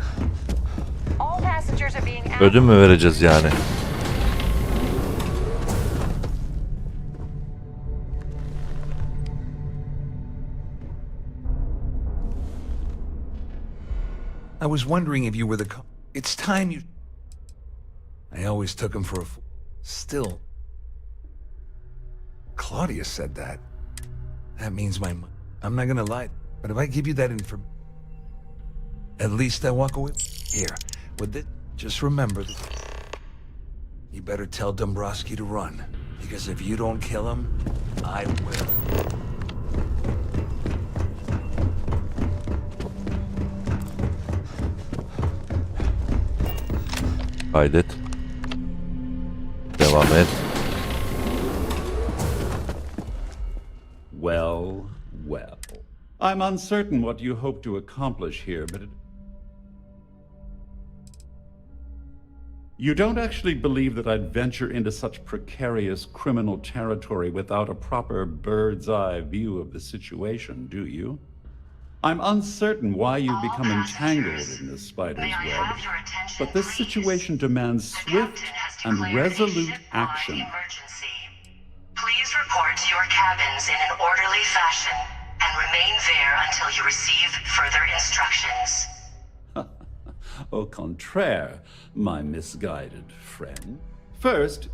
Speaker 1: ödün mü vereceğiz yani?
Speaker 20: I was wondering if you were the It's time you... I always took him for a fool. Still. Claudia said that. That means I'm not gonna lie, but if I give you that information, at least I walk away. Here, with this, just remember that you better tell Dombrowski to run, because if you don't kill him, I will.
Speaker 1: Kaydet. Devam et.
Speaker 4: Well, well. I'm uncertain what you hope to accomplish here, but you don't actually believe that I'd venture into such precarious criminal territory without a proper bird's-eye view of the situation, do you? I'm uncertain why you've become entangled in this spider's web, but this situation demands swift and resolute action.
Speaker 22: Please report to your cabins in an orderly fashion and remain there until you receive further instructions.
Speaker 4: Au contraire, my misguided friend. First,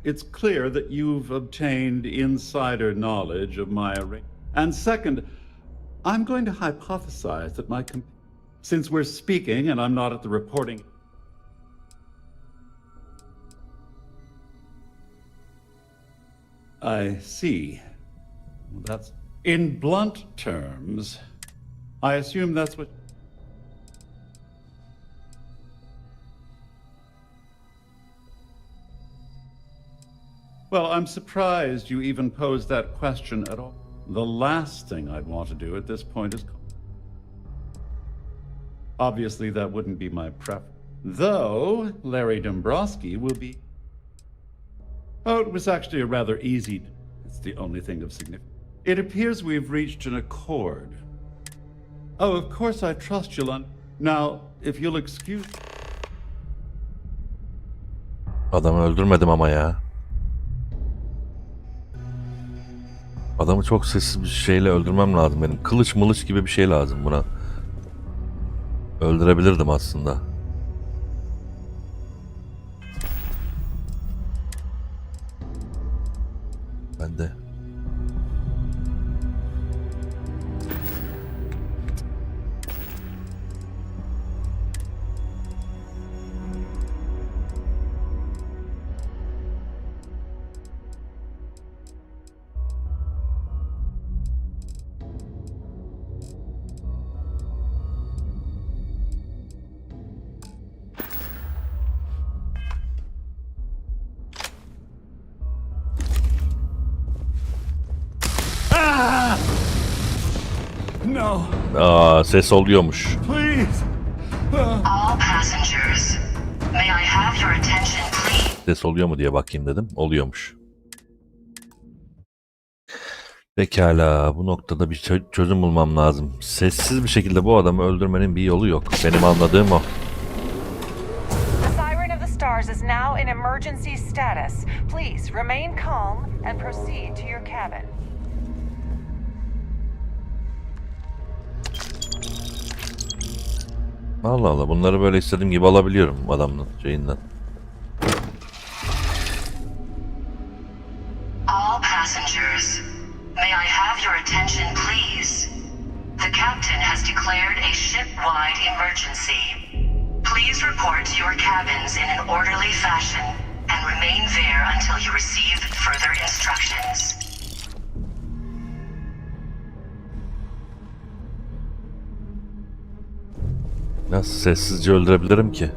Speaker 4: it's clear that you've obtained insider knowledge of my arrangement. And second, I'm going to hypothesize that since we're speaking and I'm not at the reporting... I see. That's... In blunt terms, I assume that's what... Well, I'm surprised you even posed that question at all. The last thing I'd want to do at this point is... Obviously, that wouldn't be my preference. Though, Larry Dombrowski will be... Oh, it was actually a rather easy... It's the only thing of significance. It appears we've reached an accord. Oh, of course I trust you'll... Now, if you'll excuse...
Speaker 1: Adamı öldürmedim ama ya. Adamı çok sessiz bir şeyle öldürmem lazım benim. Kılıç mılıç gibi bir şey lazım buna. Öldürebilirdim aslında. Ben de.
Speaker 4: No.
Speaker 1: Aa, ses oluyormuş.
Speaker 4: Please.
Speaker 22: All passengers, may I have your attention, please?
Speaker 1: Ses oluyor mu diye bakayım dedim. Oluyormuş. Pekala, bu noktada bir çözüm bulmam lazım. Sessiz bir şekilde bu adamı öldürmenin bir yolu yok. Benim anladığım o.
Speaker 6: The Siren of the Stars is now in emergency status. Please remain calm and proceed to your cabin.
Speaker 1: Allah Allah, bunları böyle istediğim gibi alabiliyorum adamın şeyinden.
Speaker 22: All passengers, may I have your attention please? The captain has declared a ship-wide emergency. Please report to your cabins in an orderly fashion and remain there until you receive further instructions.
Speaker 1: Nasıl sessizce öldürebilirim ki?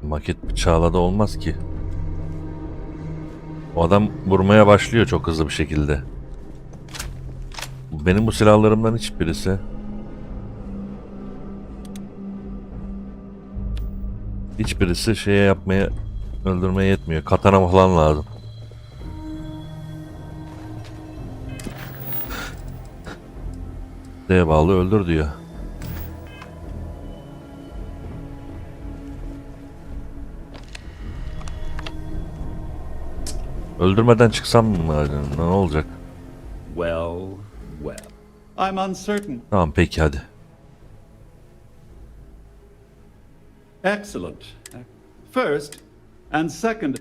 Speaker 1: Maket bıçağla da olmaz ki. O adam vurmaya başlıyor çok hızlı bir şekilde. Benim bu silahlarımdan hiçbirisi. Hiçbirisi şeye yapmaya, öldürmeye yetmiyor. Katana falan lazım. D'ye bağlı öldür diyor. Öldürmeden çıksam mı? Ne olacak?
Speaker 4: Well, well. I'm uncertain.
Speaker 1: Tamam peki hadi.
Speaker 4: Excellent. First, and second,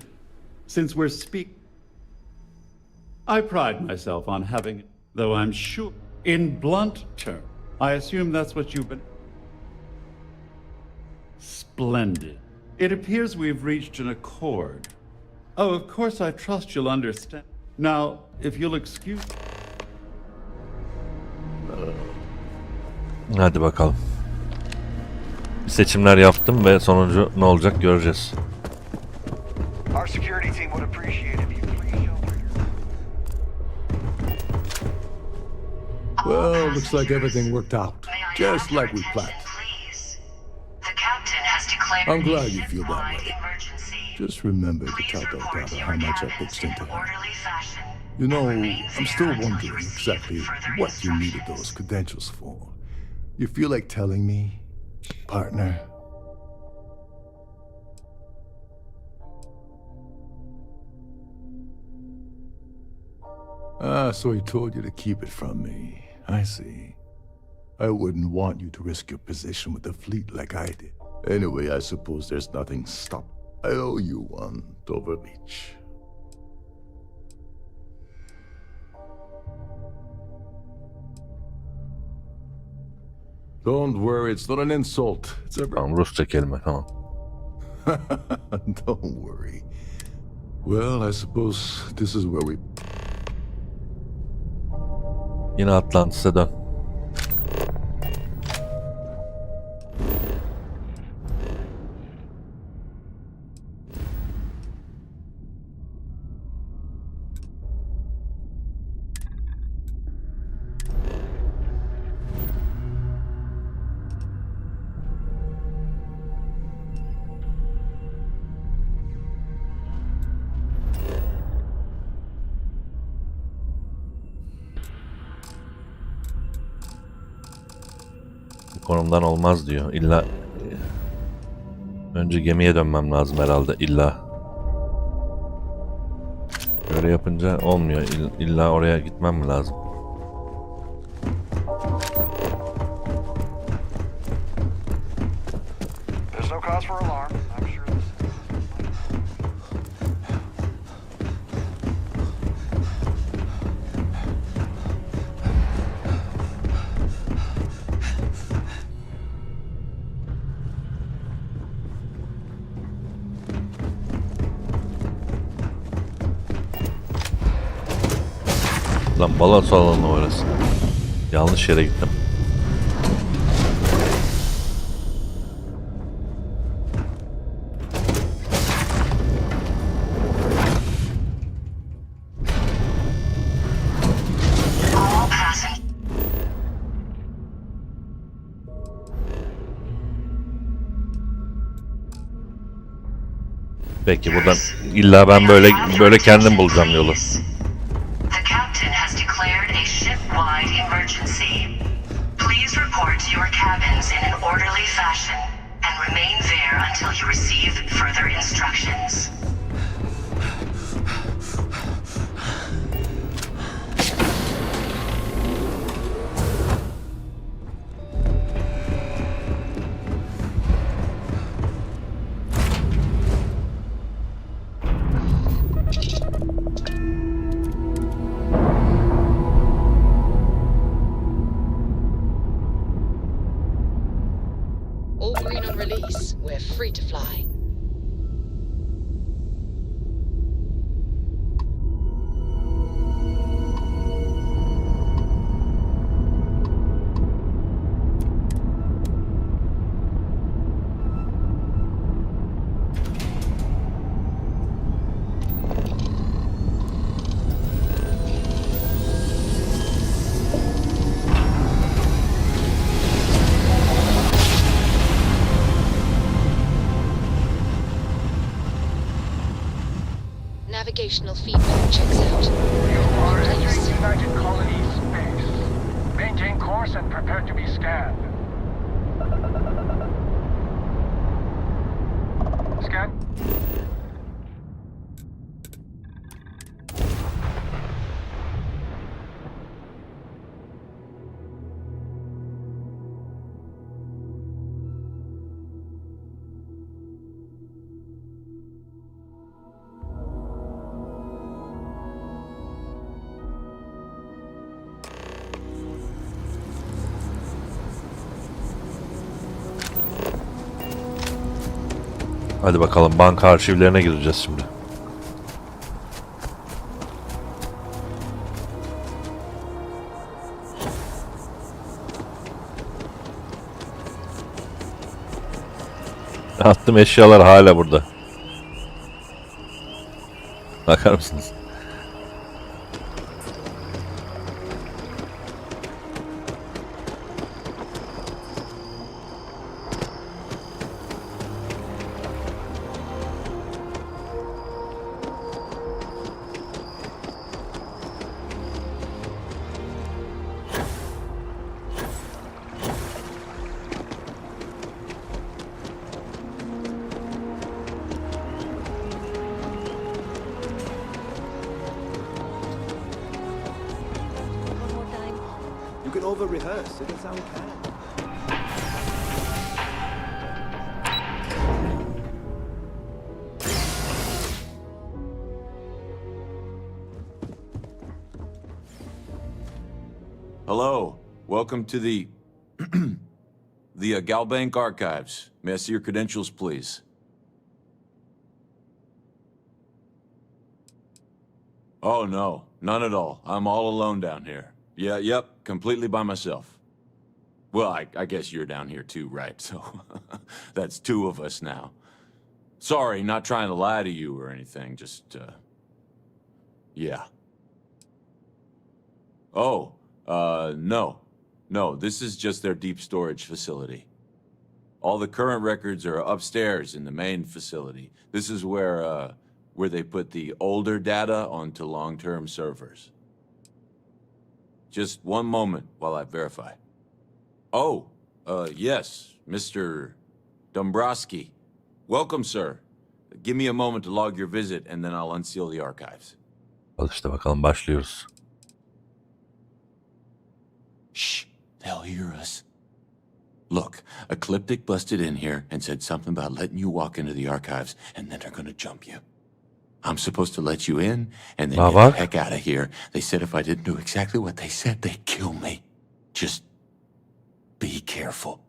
Speaker 4: since we're I pride myself on having, though I'm sure, in blunt terms, I assume that's what you've been... Splendid. It appears we've reached an accord. Oh, of course, I trust you'll understand. Now, if you'll excuse...
Speaker 1: Hadi bakalım. Seçimler yaptım ve sonucu ne olacak göreceğiz.
Speaker 13: Our security team would appreciate it if you please shelter your...
Speaker 7: Well, looks like everything worked out. Just like we planned.
Speaker 22: The captain has declared
Speaker 7: I'm glad
Speaker 22: a
Speaker 7: you feel that way.
Speaker 22: ship-wide emergency.
Speaker 7: Just remember to tell Delgado how much I pitched into him. You know, I'm still wondering exactly what you needed those credentials for. You feel like telling me, partner? Ah, so he told you to keep it from me. I see. I wouldn't want you to risk your position with the fleet like I did. Anyway, I suppose there's nothing stopping. I owe you one, Doverbeach. Don't worry, it's not an insult. It's a...
Speaker 1: Tamam, Rusça kelime, tamam.
Speaker 7: Don't worry. Well, I suppose this is where we...
Speaker 1: Yine Atlantis'e dön. Konumdan olmaz diyor. İlla önce gemiye dönmem lazım herhalde. İlla böyle yapınca olmuyor. İlla oraya gitmem mi lazım?
Speaker 13: There's no cause for alarm. I'm sure this...
Speaker 1: Lan balans alanı orası. Yanlış yere gittim. Peki buradan illa ben böyle kendim bulacağım yolu.
Speaker 22: The captain has declared a ship-wide emergency. Please report to your cabins in an orderly fashion and remain there until you receive further instructions.
Speaker 15: navigational feedback checks out.
Speaker 2: You are entering United Colony space. Maintain course and prepare to be scanned. Scan.
Speaker 1: Hadi bakalım, banka arşivlerine gireceğiz şimdi. Attım eşyalar hala burada. Bakar mısınız?
Speaker 11: You can over-rehearse. It'll sound bad.
Speaker 5: Hello. Welcome to the Galbank Archives. May I see your credentials, please? Oh, no. None at all. I'm all alone down here. Yep. Completely by myself. Well, I guess you're down here too, right? So that's two of us now. Sorry, not trying to lie to you or anything. Just, yeah. Oh, no. No, this is just their deep storage facility. All the current records are upstairs in the main facility. This is where they put the older data onto long-term servers. Just one moment while I verify. Oh, yes, Mr. Dombrowski. Welcome, sir. Give me a moment to log your visit and then I'll unseal the archives.
Speaker 1: Al işte bakalım, başlıyoruz.
Speaker 5: Shh, they'll hear us. Look, Ecliptic busted in here and said something about letting you walk into the archives and then they're gonna jump you. I'm supposed to let you in and then get the heck out of here. They said if I didn't do exactly what they said, they'd kill me. Just be careful.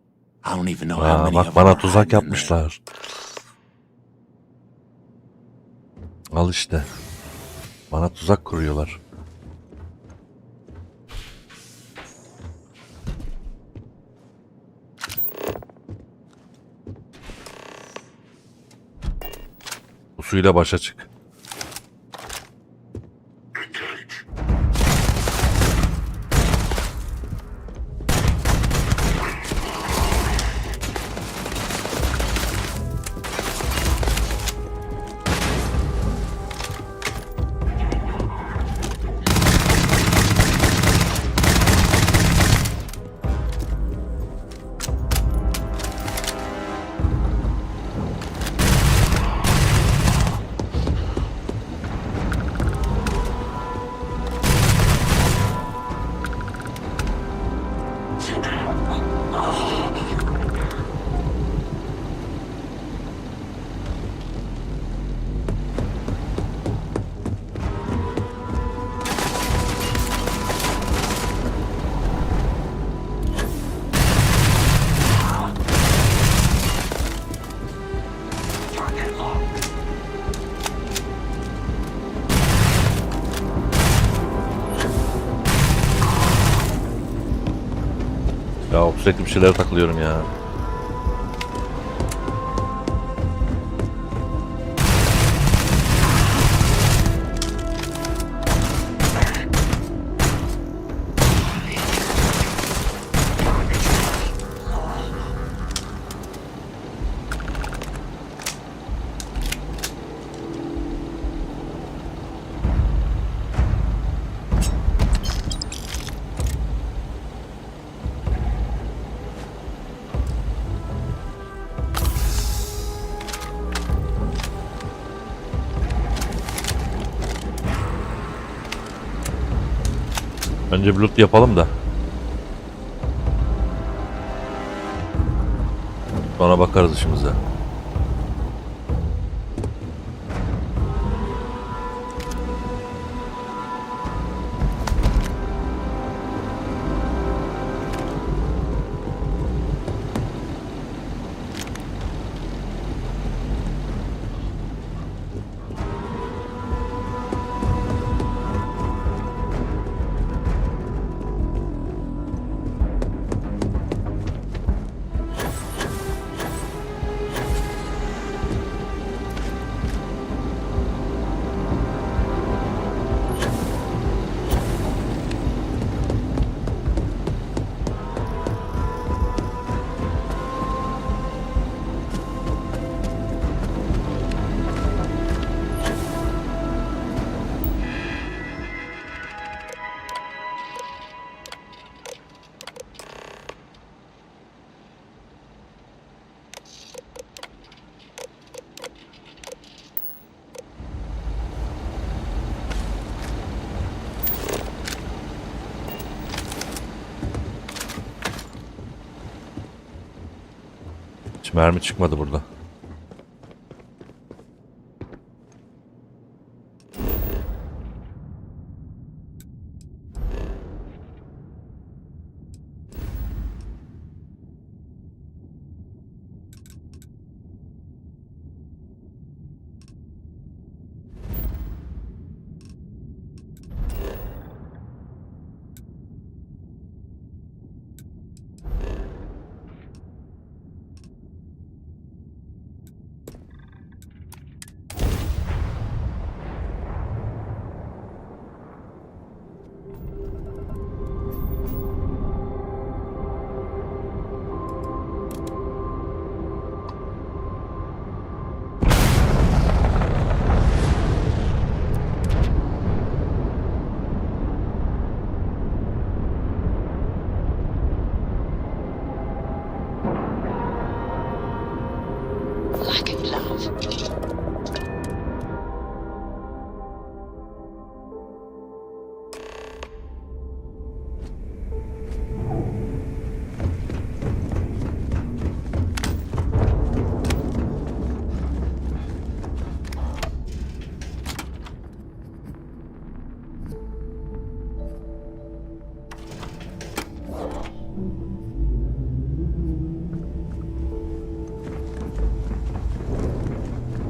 Speaker 5: I don't even know how many
Speaker 1: bak,
Speaker 5: of them
Speaker 1: bana
Speaker 5: are
Speaker 1: tuzak
Speaker 5: hiding in
Speaker 1: yapmışlar. Al işte. Bana tuzak kuruyorlar. Bu suyla başa çık. Ya sürekli bir şeylere takılıyorum ya. Önce bir loot yapalım da. Sonra bakarız işimize. Hiç mermi çıkmadı burada.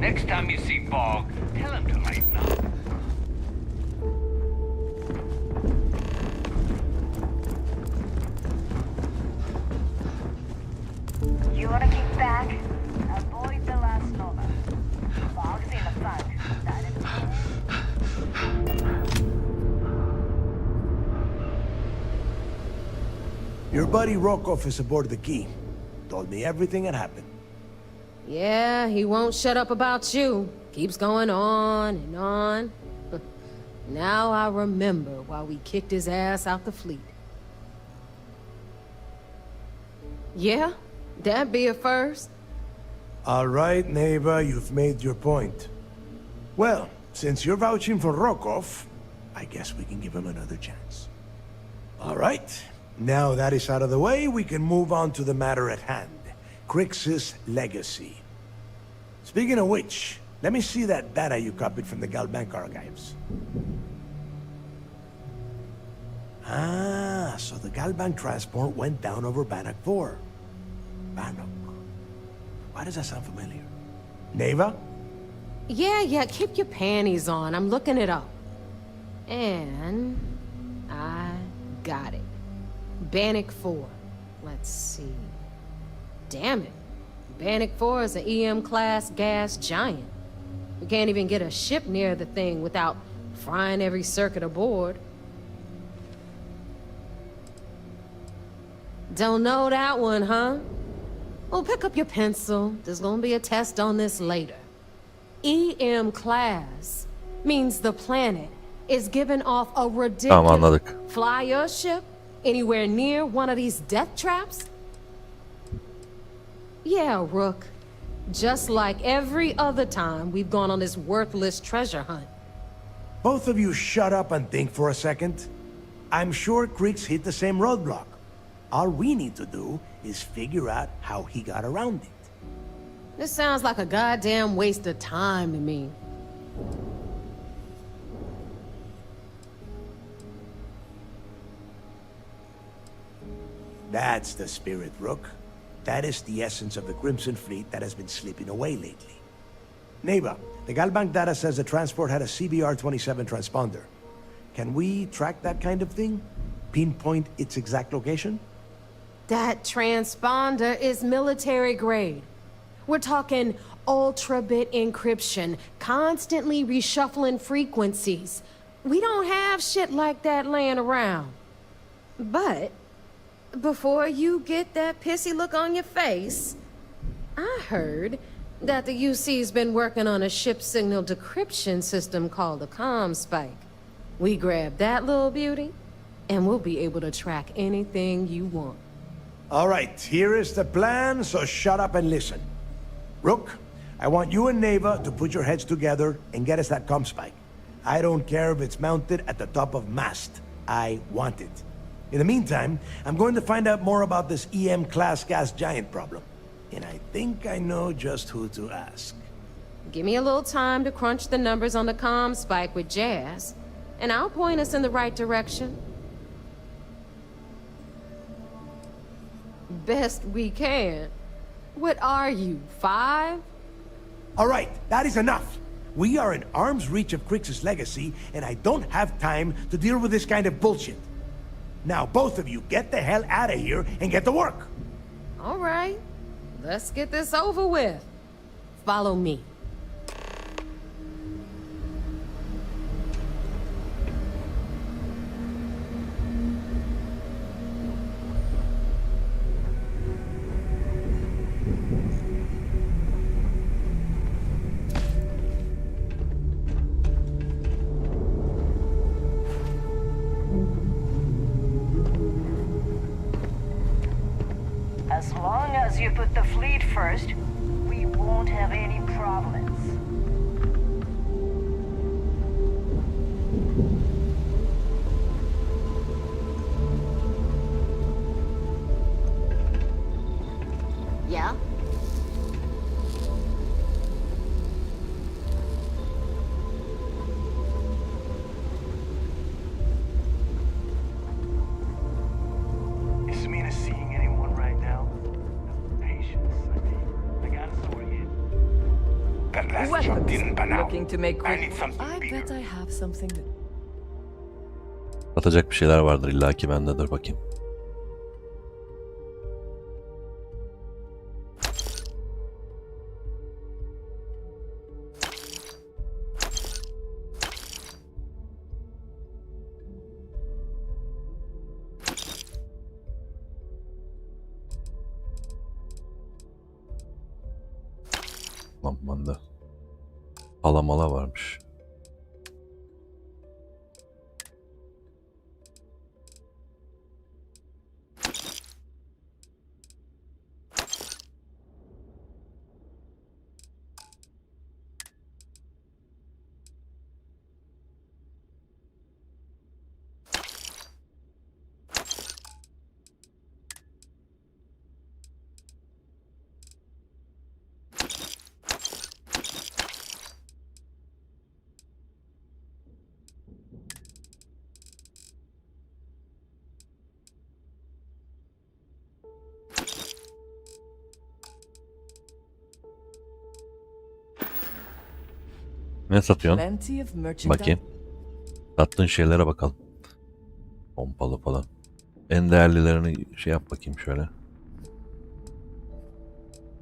Speaker 2: Next time you see Bog, tell him to lighten up.
Speaker 6: You wanna kick back? Avoid the last Nova. Bog's in the front. That is
Speaker 8: Your buddy Rokov is aboard the Key. Told me everything that happened.
Speaker 14: Yeah, he won't shut up about you. Keeps going on and on. Now I remember why we kicked his ass out the fleet. Yeah, that'd be a first.
Speaker 8: All right, neighbor, you've made your point. Well, since you're vouching for Rokov, I guess we can give him another chance. All right, now that is out of the way, we can move on to the matter at hand. Crix's legacy. Speaking of which, let me see that data you copied from the Galbank archives. Ah, so the Galbank transport went down over Bannock 4. Bannock. Why does that sound familiar? Neva?
Speaker 14: Yeah, keep your panties on. I'm looking it up. And I got it. Bannock 4. Let's see. Damn it. Bannock 4 is an EM-class gas giant. We can't even get a ship near the thing without frying every circuit aboard. Don't know that one, huh? Well, pick up your pencil. There's gonna be a test on this later. EM-class means the planet is giving off a ridiculous...
Speaker 1: Tamam, anladık.
Speaker 14: Fly your ship anywhere near one of these death traps? Yeah, Rook. Just like every other time we've gone on this worthless treasure hunt.
Speaker 8: Both of you shut up and think for a second. I'm sure Creeks hit the same roadblock. All we need to do is figure out how he got around it.
Speaker 14: This sounds like a goddamn waste of time to me.
Speaker 8: That's the spirit, Rook. That is the essence of the Crimson Fleet that has been slipping away lately. Neighbor, the Galbank data says the transport had a CBR-27 transponder. Can we track that kind of thing? Pinpoint its exact location?
Speaker 14: That transponder is military grade. We're talking ultra-bit encryption, constantly reshuffling frequencies. We don't have shit like that laying around. But before you get that pissy look on your face, I heard that the UC's been working on a ship signal decryption system called a ComSpike. We grab that little beauty, and we'll be able to track anything you want.
Speaker 8: All right, here is the plan, so shut up and listen. Rook, I want you and Neva to put your heads together and get us that ComSpike. I don't care if it's mounted at the top of mast. I want it. In the meantime, I'm going to find out more about this EM-class gas giant problem. And I think I know just who to ask.
Speaker 14: Give me a little time to crunch the numbers on the ComSpike with Jazz, and I'll point us in the right direction. Best we can. What are you, 5?
Speaker 8: All right, that is enough. We are in arm's reach of Crix's legacy, and I don't have time to deal with this kind of bullshit. Now, both of you, get the hell out of here and get to work.
Speaker 14: All right, let's get this over with. Follow me.
Speaker 3: As long as you put the fleet first, we won't have any problems.
Speaker 14: Yeah?
Speaker 8: Is Mina seeing anyone right now? Patience, I got it sorted.
Speaker 17: That last job didn't pan out. Looking to make quick. I need something bigger. I bet I have something that...
Speaker 1: Atacak bir şeyler vardır illaki bende, dur bakayım. Lan bende alamala varmış. Ne satıyorsun? Bakayım. Sattığın şeylere bakalım. Pompalı falan. En değerlilerini şey yap bakayım şöyle.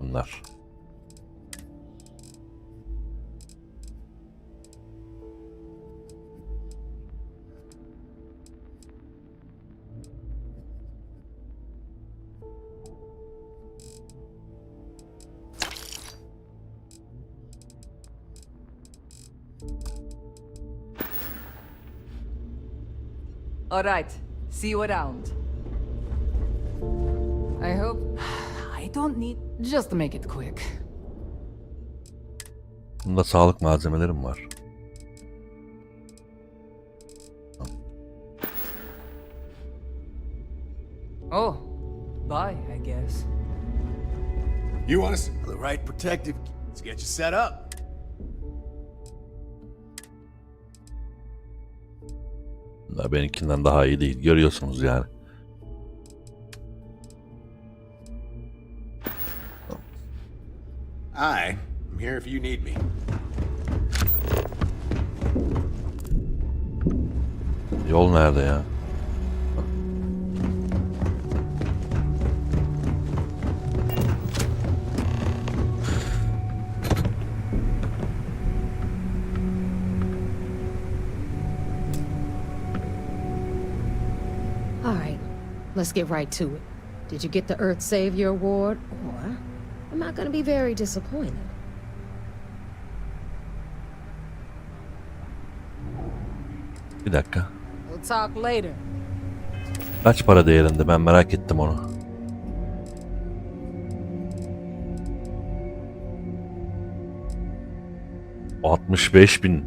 Speaker 1: Bunlar.
Speaker 16: All right. See you around.
Speaker 17: I hope... I don't need... Just make it quick.
Speaker 1: Bunda sağlık malzemelerim var.
Speaker 17: Oh, bye, I guess.
Speaker 8: You want us? The right protective. Let's get you set up.
Speaker 1: Benimkinden daha iyi değil. Görüyorsunuz yani.
Speaker 8: I'm here if you need me.
Speaker 1: Yol nerede ya?
Speaker 14: All right, let's get right to it. Did you get the Earth Savior Award, or am I gonna be very disappointed?
Speaker 1: Bir dakika.
Speaker 14: We'll talk later.
Speaker 1: Kaç para değerinde, ben merak ettim onu. $65.000.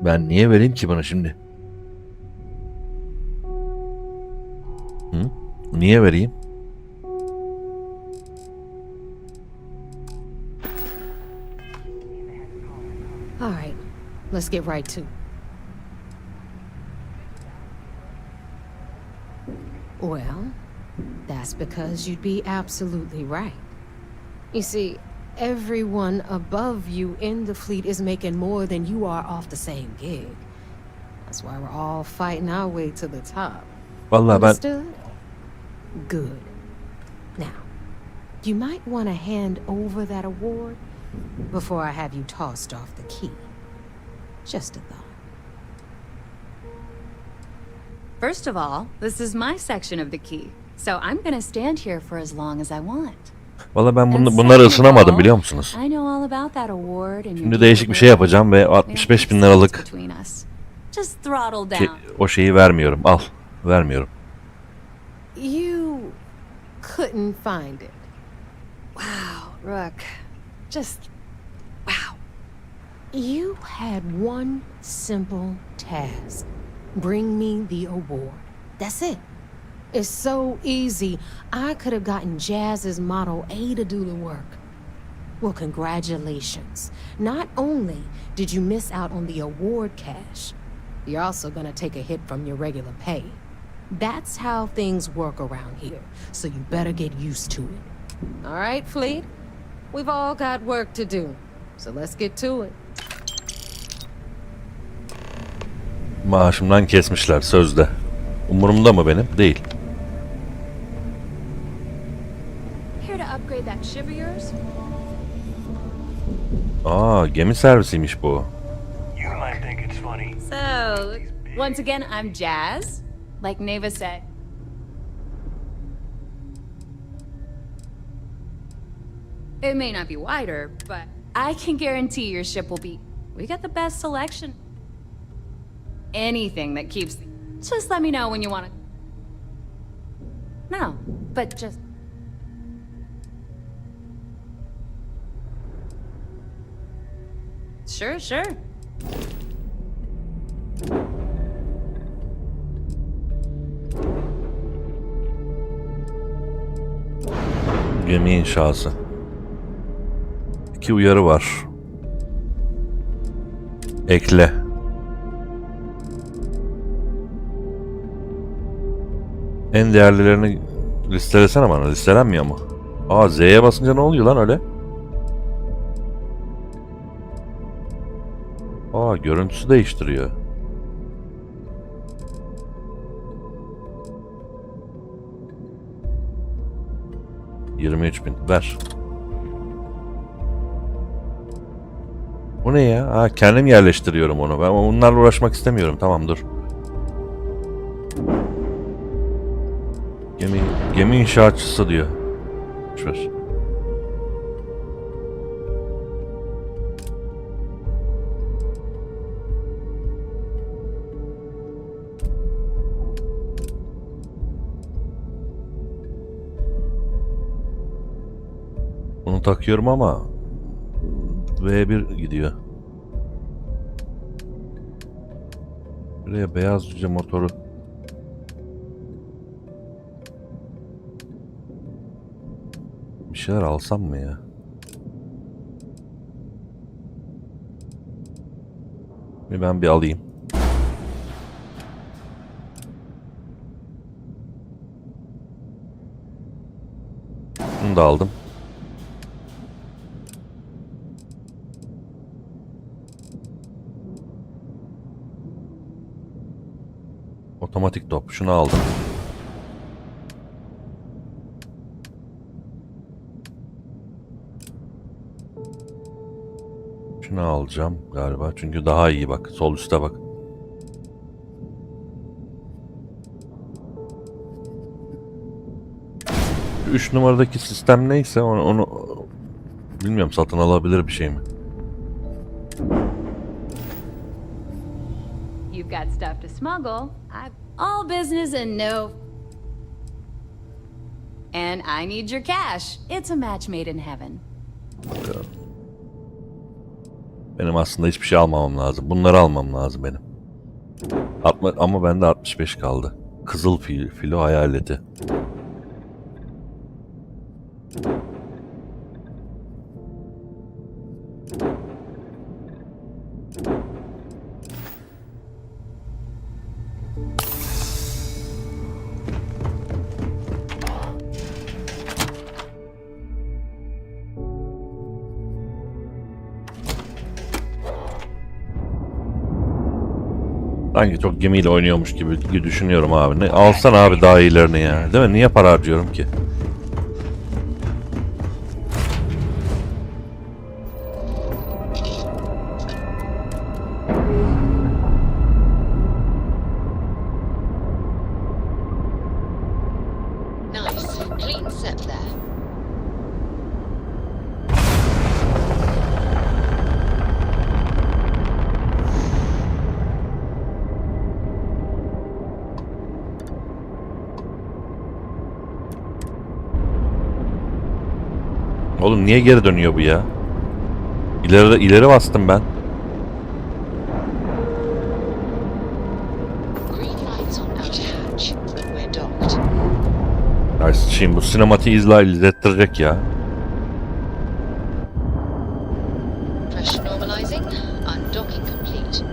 Speaker 1: Ben niye vereyim ki bunu şimdi? Hı? Niye vereyim?
Speaker 14: All right, let's get right to it. Well, that's because you'd be absolutely right. You see, everyone above you in the fleet is making more than you are off the same gig. That's why we're all fighting our way to the top.
Speaker 1: Vallahi
Speaker 14: Understood? Good. Now, you might want to hand over that award before I have you tossed off the key. Just a thought.
Speaker 12: First of all, this is my section of the key, so I'm gonna stand here for as long as I want.
Speaker 1: Vallahi ben bunları ısınamadım, biliyor musunuz?
Speaker 12: I know all about that award and
Speaker 1: Şimdi değişik bir şey yapacağım ve 65.000 liralık
Speaker 12: Just throttle down.
Speaker 1: o şeyi vermiyorum. Al, vermiyorum.
Speaker 14: You couldn't find it.
Speaker 12: Wow, Rook. Just wow.
Speaker 14: You had one simple task. Bring me the award. That's it. It's so easy. I could have gotten Jazz's Model A to do the work. Well, congratulations. Not only did you miss out on the award cash, you're also gonna take a hit from your regular pay. That's how things work around here, so you better get used to it. All right, Fleet? We've all got work to do, so let's get to it.
Speaker 1: Maaşımdan kesmişler sözde. Umurumda mı benim? Değil.
Speaker 12: Here to upgrade that ship of yours?
Speaker 1: Aa, gemi servisiymiş bu.
Speaker 12: You might think it's funny. So, once again, I'm Jazz, like Neva said. It may not be wider, but I can guarantee your ship will be... We got the best selection. Anything that keeps... Just let me know when you want to... No, but just... Sure.
Speaker 1: Gemi inşası. 2 uyarı var. Ekle. En değerlilerini listelesene bana. Listelenmiyor mu? Aa, Z'ye basınca ne oluyor lan öyle? Aa, görüntüsü değiştiriyor. $23.000 ver. Bu ne ya? Ha, kendim yerleştiriyorum onu. Ben onlarla uğraşmak istemiyorum. Tamam, dur. Gemi inşaatçısı diyor. Boşver. Bunu takıyorum ama V1 gidiyor. Buraya beyaz cüce motoru. şeyler alsam mı ya? Ben bir alayım. Bunu da aldım. Otomatik top. Şunu aldım. Şunu alacağım galiba. Çünkü daha iyi bak. Sol üstte bak. Şu 3 numaradaki sistem neyse onu bilmiyorum, satın alabilir bir şey mi?
Speaker 12: You've got stuff to smuggle. I've all business and no. And I need your cash. It's a match made in heaven.
Speaker 1: Benim aslında hiçbir şey almamam lazım. Bunları almam lazım benim. Ama bende 65 kaldı. Kızıl Filo hayaleti. Sanki çok gemiyle oynuyormuş gibi düşünüyorum abi. Ne, alsan abi daha iyilerini ya. Değil mi? Niye para harcıyorum ki?
Speaker 18: Nice. Clean set there.
Speaker 1: Oğlum niye geri dönüyor bu ya? İleri bastım ben. Ay şimdi bu sinematiği izlettirecek ya.
Speaker 18: Pressure normalizing. Undocking complete.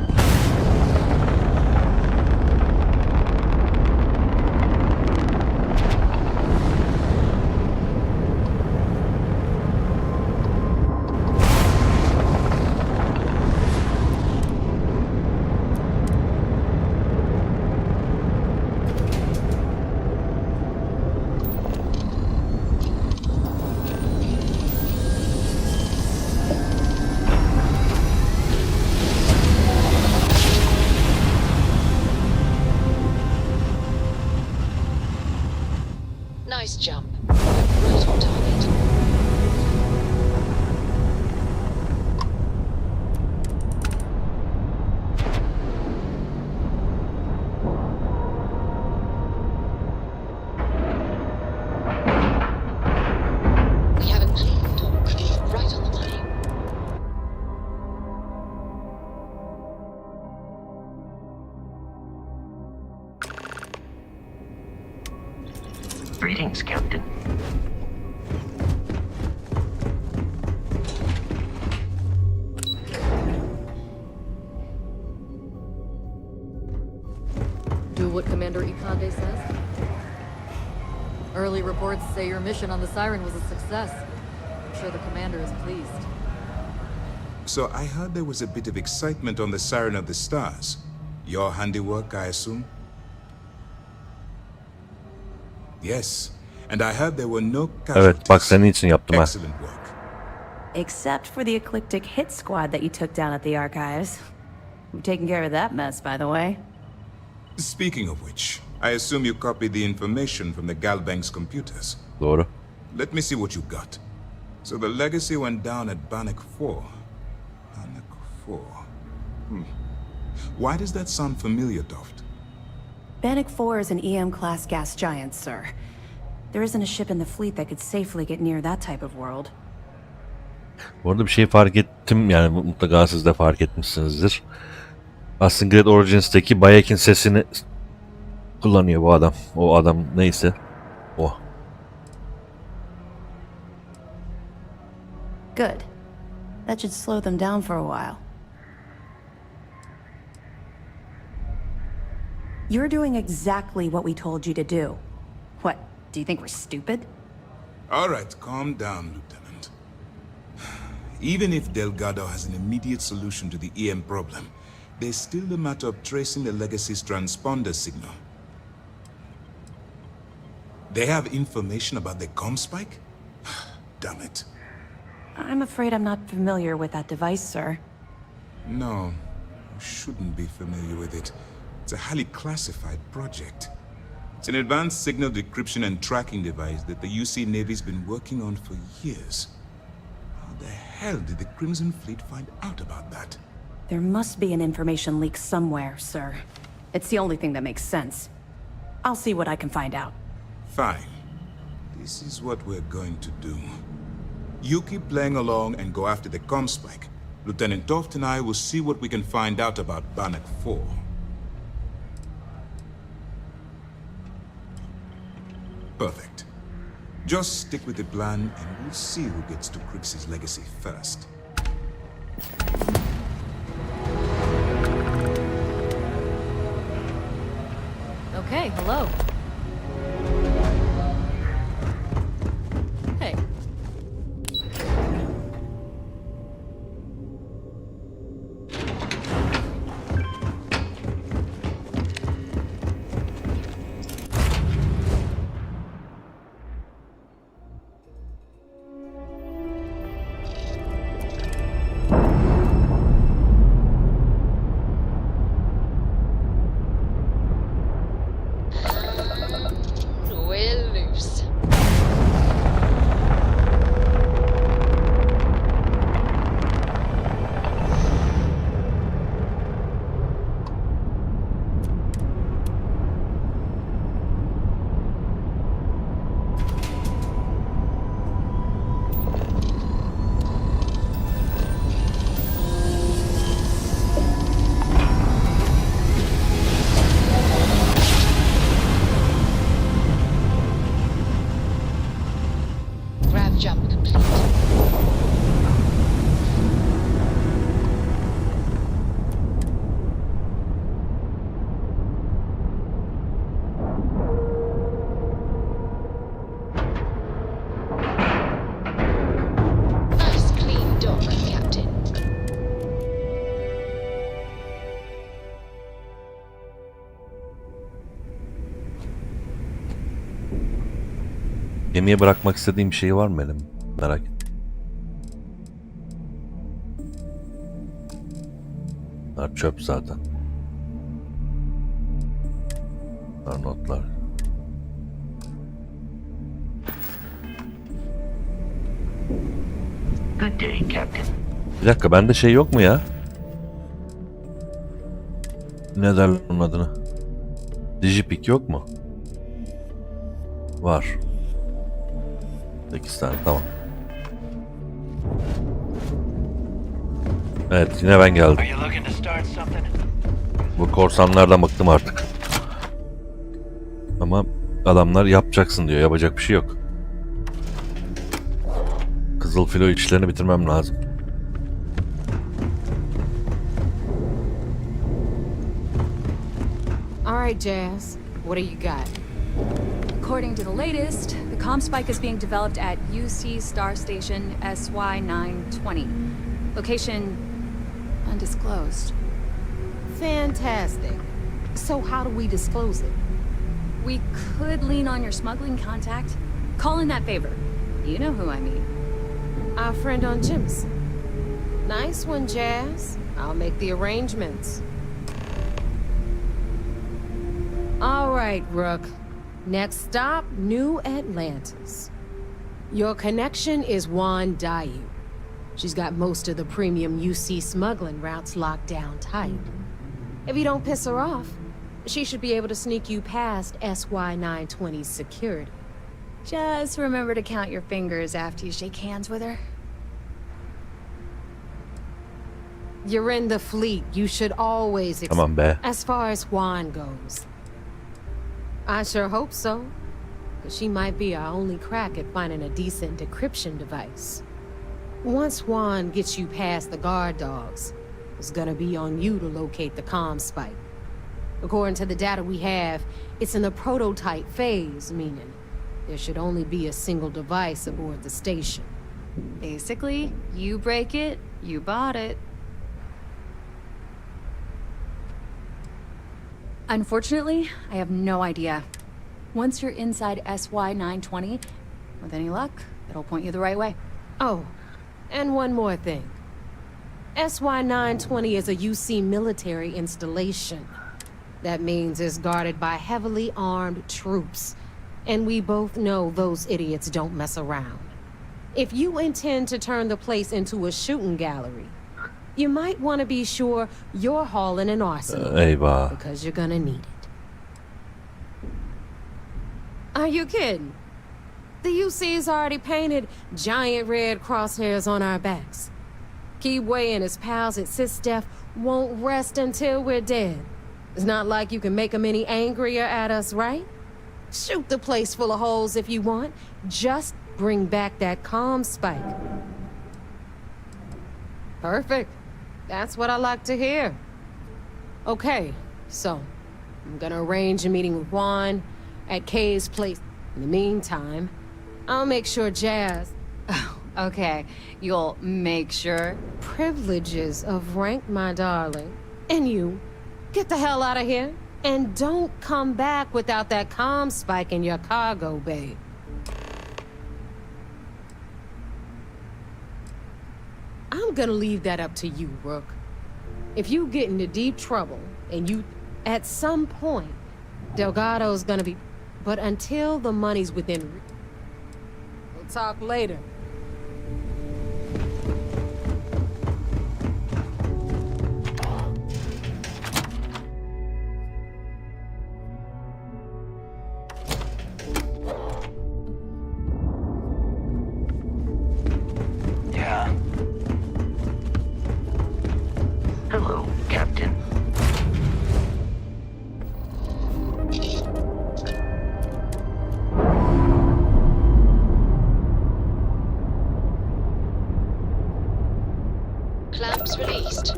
Speaker 18: Nice jump. Right on target. We have a clean dock. Right on the money.
Speaker 19: Greetings, Captain.
Speaker 17: Do what Commander Ikande says? Early reports say your mission on the Siren was a success. I'm sure the commander is pleased.
Speaker 23: So I heard there was a bit of excitement on the Siren of the Stars. Your handiwork, I assume? Yes, and I heard there were no casualties.
Speaker 1: Evet, bak senin için yaptım ha.
Speaker 23: Excellent work.
Speaker 24: Except for the eclectic hit squad that you took down at the archives. We've taken care of that mess, by the way.
Speaker 23: Speaking of which, I assume you copied the information from the Galbank's computers.
Speaker 1: Doğru.
Speaker 23: Let me see what you got. So the legacy went down at Bannock 4. Bannock 4. Why does that sound familiar, Doft?
Speaker 24: Bannock 4 is an EM-class gas giant, sir. There isn't a ship in the fleet that could safely get near that type of world.
Speaker 1: Bu arada bir şey fark ettim, yani mutlaka siz de fark etmişsinizdir. Assassin's Creed Origins'teki Bayek'in sesini kullanıyor bu adam. O adam neyse o.
Speaker 24: Good. That should slow them down for a while. You're doing exactly what we told you to do. What, do you think we're stupid?
Speaker 23: All right, calm down, Lieutenant. Even if Delgado has an immediate solution to the EM problem, there's still the matter of tracing the Legacy's transponder signal. They have information about the comm spike? Damn it.
Speaker 24: I'm afraid I'm not familiar with that device, sir.
Speaker 23: No, you shouldn't be familiar with it. It's a highly classified project. It's an advanced signal decryption and tracking device that the UC Navy's been working on for years. How the hell did the Crimson Fleet find out about that?
Speaker 24: There must be an information leak somewhere, sir. It's the only thing that makes sense. I'll see what I can find out.
Speaker 23: Fine. This is what we're going to do. You keep playing along and go after the comm spike. Lieutenant Toft and I will see what we can find out about Bannock 4. Perfect. Just stick with the plan and we'll see who gets to Crix's legacy first.
Speaker 12: Okay, hello. Hey.
Speaker 18: We're loose. Grav jump complete. Nice clean dock, Captain.
Speaker 1: Gemiye bırakmak istediğim bir şey var mı benim? Merak ettim. Bunlar çöp zaten. Bunlar notlar.
Speaker 2: Good day, Captain.
Speaker 1: Bir dakika, bende şey yok mu ya? Ne derler onun adını? Digipick yok mu? Var. 8 tane, tamam. Evet, yine ben geldim. Bu korsanlardan bıktım artık. Ama adamlar yapacaksın diyor, yapacak bir şey yok. Kızıl Filo işlerini bitirmem lazım.
Speaker 14: All right, Jazz. What do you got?
Speaker 12: According to the latest, the comm spike is being developed at UC Star Station SY-920. Location undisclosed.
Speaker 14: Fantastic. So how do we disclose it?
Speaker 12: We could lean on your smuggling contact. Call in that favor. You know who I mean.
Speaker 14: Our friend on Jimson. Nice one, Jazz. I'll make the arrangements. All right, Rook. Next stop, New Atlantis. Your connection is Juan Dayu. She's got most of the premium UC smuggling routes locked down tight. If you don't piss her off, she should be able to sneak you past SY-920's security.
Speaker 12: Just remember to count your fingers after you shake hands with her.
Speaker 14: You're in the fleet. You should always
Speaker 1: Come on, Bear.
Speaker 14: as far as Juan goes. I sure hope so. Because she might be our only crack at finding a decent decryption device. Once Juan gets you past the guard dogs, it's gonna be on you to locate the comm spike. According to the data we have, it's in the prototype phase, meaning there should only be a single device aboard the station.
Speaker 12: Basically, you break it, you bought it. Unfortunately, I have no idea. Once you're inside SY-920, with any luck, it'll point you the right way.
Speaker 14: Oh, and one more thing. SY-920 is a UC military installation. That means it's guarded by heavily armed troops. And we both know those idiots don't mess around. If you intend to turn the place into a shooting gallery, you might want to be sure you're hauling an arsenal.
Speaker 1: Eyvah.
Speaker 14: Because you're gonna need it. Are you kidding? The UC's already painted giant red crosshairs on our backs. Keyway and his pals at SysDef won't rest until we're dead. It's not like you can make them any angrier at us, right? Shoot the place full of holes if you want. Just bring back that comm spike. Perfect. That's what I like to hear. Okay, so I'm gonna arrange a meeting with Juan at Kay's place. In the meantime, I'll make sure Jazz...
Speaker 12: Okay, you'll make sure?
Speaker 14: Privileges of rank, my darling. And you, get the hell out of here. And don't come back without that comm spike in your cargo bay. I'm gonna leave that up to you, Rook. If you get into deep trouble, and you... At some point, Delgado's gonna be... But until the money's within... We'll talk later.
Speaker 9: Yeah. Hello, Captain.
Speaker 18: Clamps released.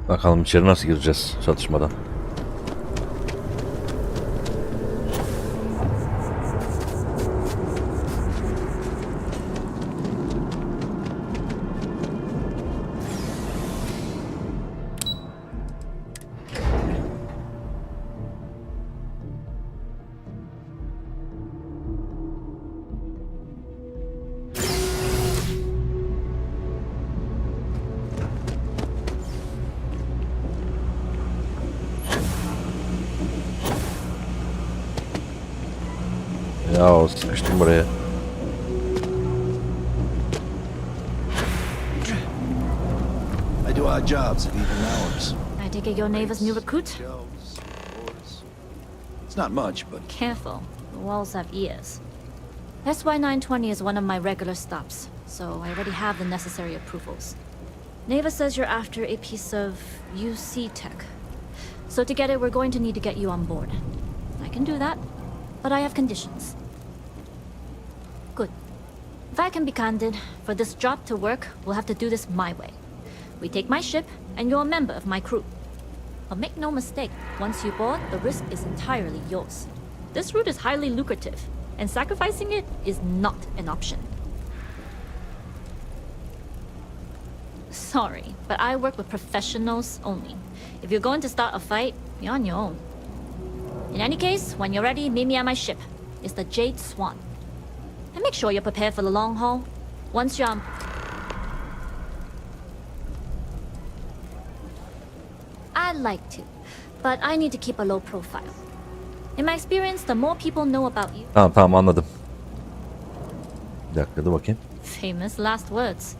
Speaker 1: Bakalım içeri nasıl gireceğiz çatışmadan. Ya sıkıştım buraya.
Speaker 10: I do odd jobs at even hours.
Speaker 15: I take it your neighbor's new recruit?
Speaker 10: It's not much, but...
Speaker 15: Careful. The walls have ears. SY-920 is one of my regular stops, so I already have the necessary approvals. Neva says you're after a piece of UC tech. So to get it, we're going to need to get you on board. I can do that, but I have conditions. Good. If I can be candid, for this job to work, we'll have to do this my way.
Speaker 4: we take my ship, and you're a member of my crew. But make no mistake, once you board, the risk is entirely yours. This route is highly lucrative, and sacrificing it is not an option. Sorry, but I work with professionals only. If you're going to start a fight, you're on your own. In any case, when you're ready, meet me at my ship. It's the Jade Swan. And make sure you're prepared for the long haul. Once you're I'd like to, but I need to keep a low profile. In my experience, the more people know about you...
Speaker 1: Tamam anladım. Bir dakika dur bakayım.
Speaker 4: Famous last words.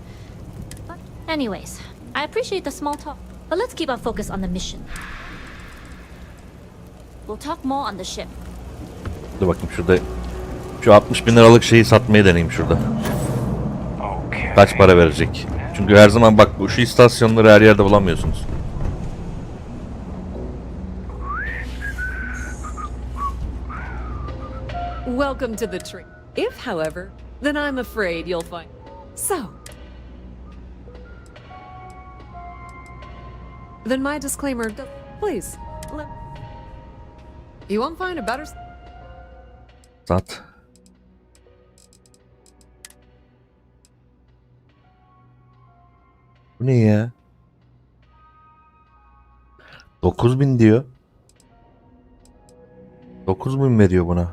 Speaker 4: But anyways, I appreciate the small talk, but let's keep our focus on the mission. We'll talk more on the ship.
Speaker 1: Dur bakayım şurada. Şu 60.000 liralık şeyi satmayı deneyeyim şurada. Kaç para verecek? Çünkü her zaman bak şu istasyonları her yerde bulamıyorsunuz.
Speaker 16: Welcome to the tree. If, however, then I'm afraid you'll find... So... Then my disclaimer... Please, you won't find a better...
Speaker 1: Sat. Bu ne ya? 9.000 diyor. 9.000 veriyor buna.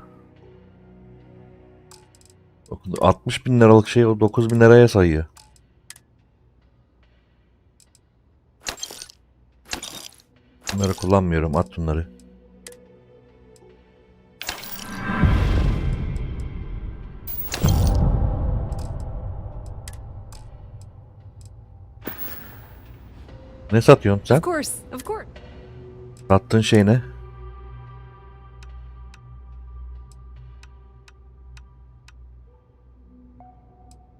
Speaker 1: 60.000 liralık şey o 9.000 liraya sayıyor. Bunları kullanmıyorum. At bunları. Ne satıyorsun sen?
Speaker 16: Of course, of course.
Speaker 1: Sattığın şey ne?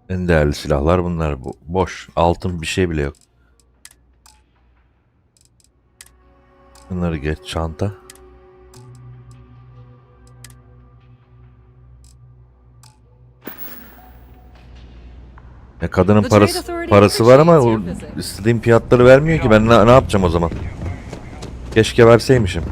Speaker 1: En değerli silahlar bunlar. Boş. Altın bir şey bile yok. Bunları geç. Çanta. Kadının parası var ama o istediğim fiyatları vermiyor ki. Ben ne yapacağım o zaman? Keşke verseymişim.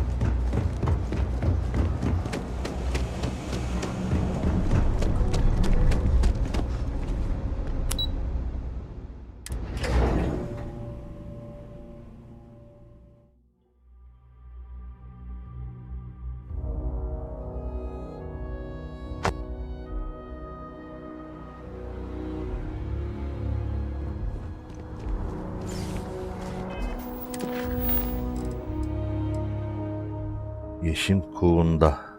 Speaker 1: Yeşim kuğunda.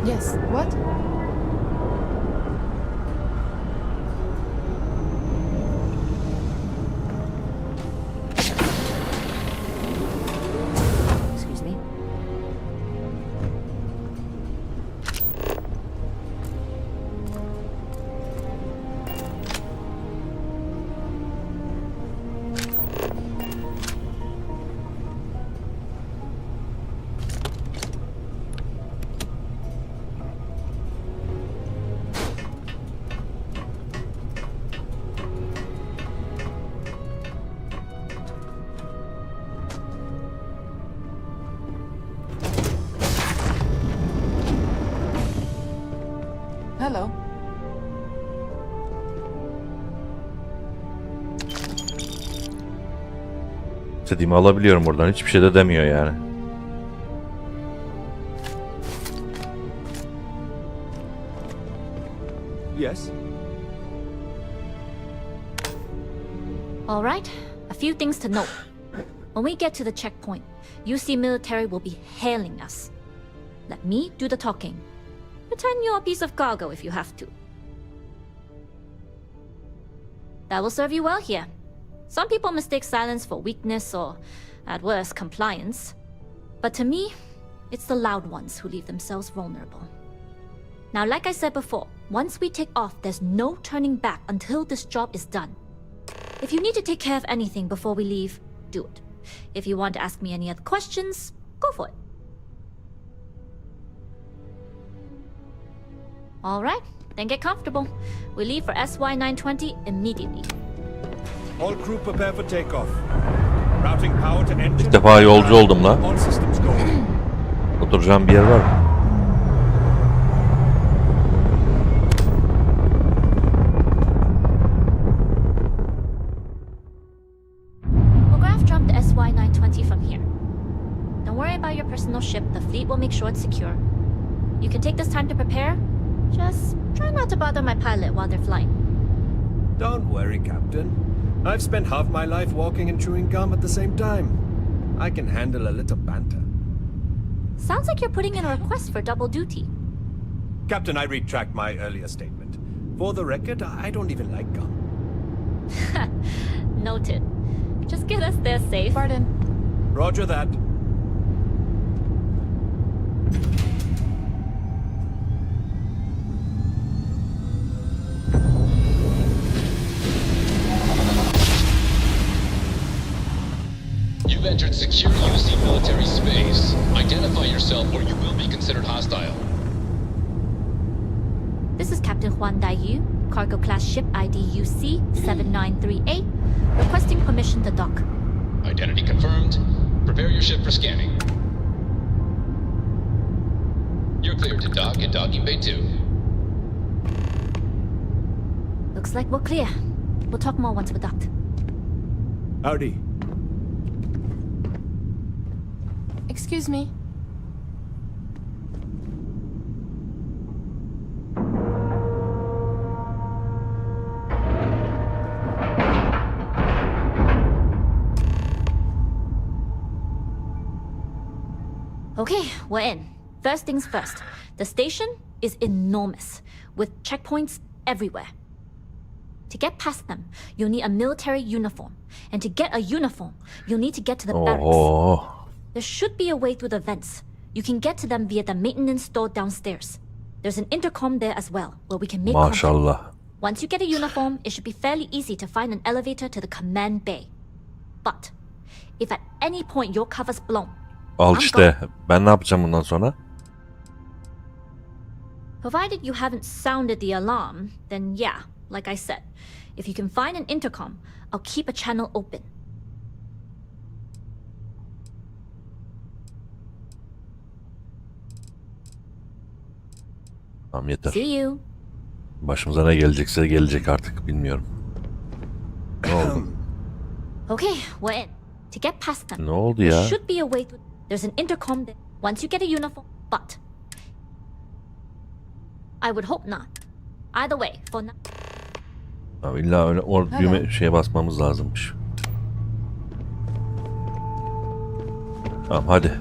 Speaker 14: Yes, what?
Speaker 4: Excuse me.
Speaker 16: Hello.
Speaker 1: İstediğimi alabiliyorum buradan. Hiçbir şey de demiyor yani.
Speaker 11: Yes?
Speaker 4: All right, a few things to note. When we get to the checkpoint, UC military will be hailing us. Let me do the talking. Pretend you're a piece of cargo if you have to. That will serve you well here. Some people mistake silence for weakness or, at worst, compliance. But to me, it's the loud ones who leave themselves vulnerable. Now, like I said before, once we take off, there's no turning back until this job is done. If you need to take care of anything before we leave, do it. If you want to ask me any other questions, go for it. All right, then get comfortable. We leave for SY-920 immediately.
Speaker 11: All crew prepare for takeoff. Routing power to engine.
Speaker 1: İlk defa yolcu oldum la.
Speaker 11: All systems go.
Speaker 1: Oturacağım bir yer var mı?
Speaker 4: We'll graph jump the SY-920 from here. Don't worry about your personal ship. The fleet will make sure it's secure. You can take this time to prepare. Just try not to bother my pilot while they're flying.
Speaker 11: Don't worry, Captain. I've spent half my life walking and chewing gum at the same time. I can handle a little banter.
Speaker 4: Sounds like you're putting in a request for double duty.
Speaker 11: Captain, I retract my earlier statement. For the record, I don't even like gum.
Speaker 4: Noted. Just get us there safe.
Speaker 12: Pardon.
Speaker 11: Roger that.
Speaker 7: You've entered secure UC military space. Identify yourself or you will be considered hostile.
Speaker 4: This is Captain Huan Daiyu, cargo class ship ID UC 7938, requesting permission to dock.
Speaker 7: Identity confirmed. Prepare your ship for scanning. You're cleared to dock at docking bay 2.
Speaker 4: Looks like we're clear. We'll talk more once we're docked.
Speaker 11: Howdy.
Speaker 15: Excuse me.
Speaker 4: Okay, we're in. First things first. The station is enormous, with checkpoints everywhere. To get past them, you'll need a military uniform. And to get a uniform, you'll need to get to the barracks. There should be a way through the vents. You can get to them via the maintenance store downstairs. There's an intercom there as well, where we can make contact. Once you get a uniform, it should be fairly easy to find an elevator to the command bay. But, if at any point your cover's blown,
Speaker 1: Al işte. Ben ne yapacağım bundan sonra?
Speaker 4: Provided you haven't sounded the alarm, then yeah, like I said, if you can find an intercom, I'll keep a channel open.
Speaker 1: Tamam yeter.
Speaker 4: See you.
Speaker 1: Başımıza ne gelecekse gelecek artık bilmiyorum. Ne oldu?
Speaker 4: Okay, we're in. To get past them,
Speaker 1: Ne oldu
Speaker 4: there
Speaker 1: ya?
Speaker 4: should be a way through. There's an intercom there. Once you get a uniform, but I would hope not. Either way, for now.
Speaker 1: Abi illa öyle düğme şeye basmamız lazımmış. Tamam hadi.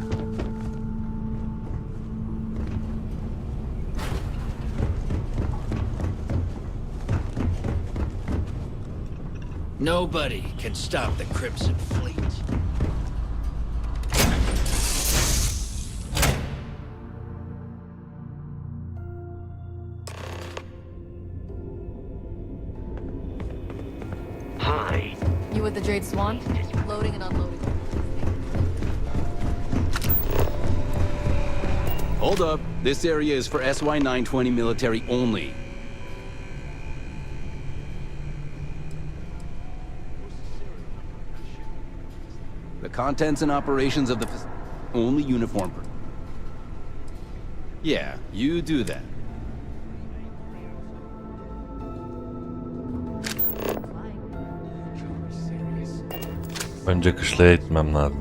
Speaker 10: Nobody can stop the Crimson Fleet.
Speaker 9: Hi.
Speaker 12: You with the Jade Swan? Loading and unloading.
Speaker 19: Hold up. This area is for SY-920 military only. The contents and operations of the only uniform. Yeah, you do that.
Speaker 1: Önce kışlaya gitmem lazım.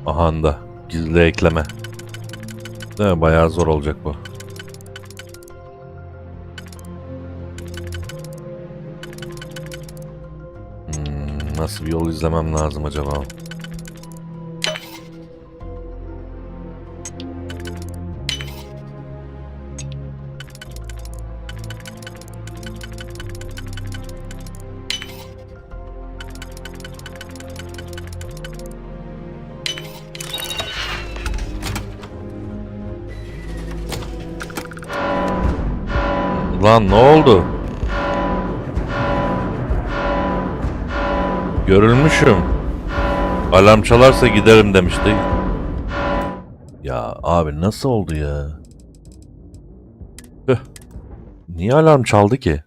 Speaker 1: Aha da gizli ekleme. Değil mi? Bayağı zor olacak bu. Nasıl bir yol izlemem lazım acaba? Lan ne oldu? Görülmüşüm. Alarm çalarsa giderim demişti. Ya abi nasıl oldu ya? Hıh. Niye alarm çaldı ki?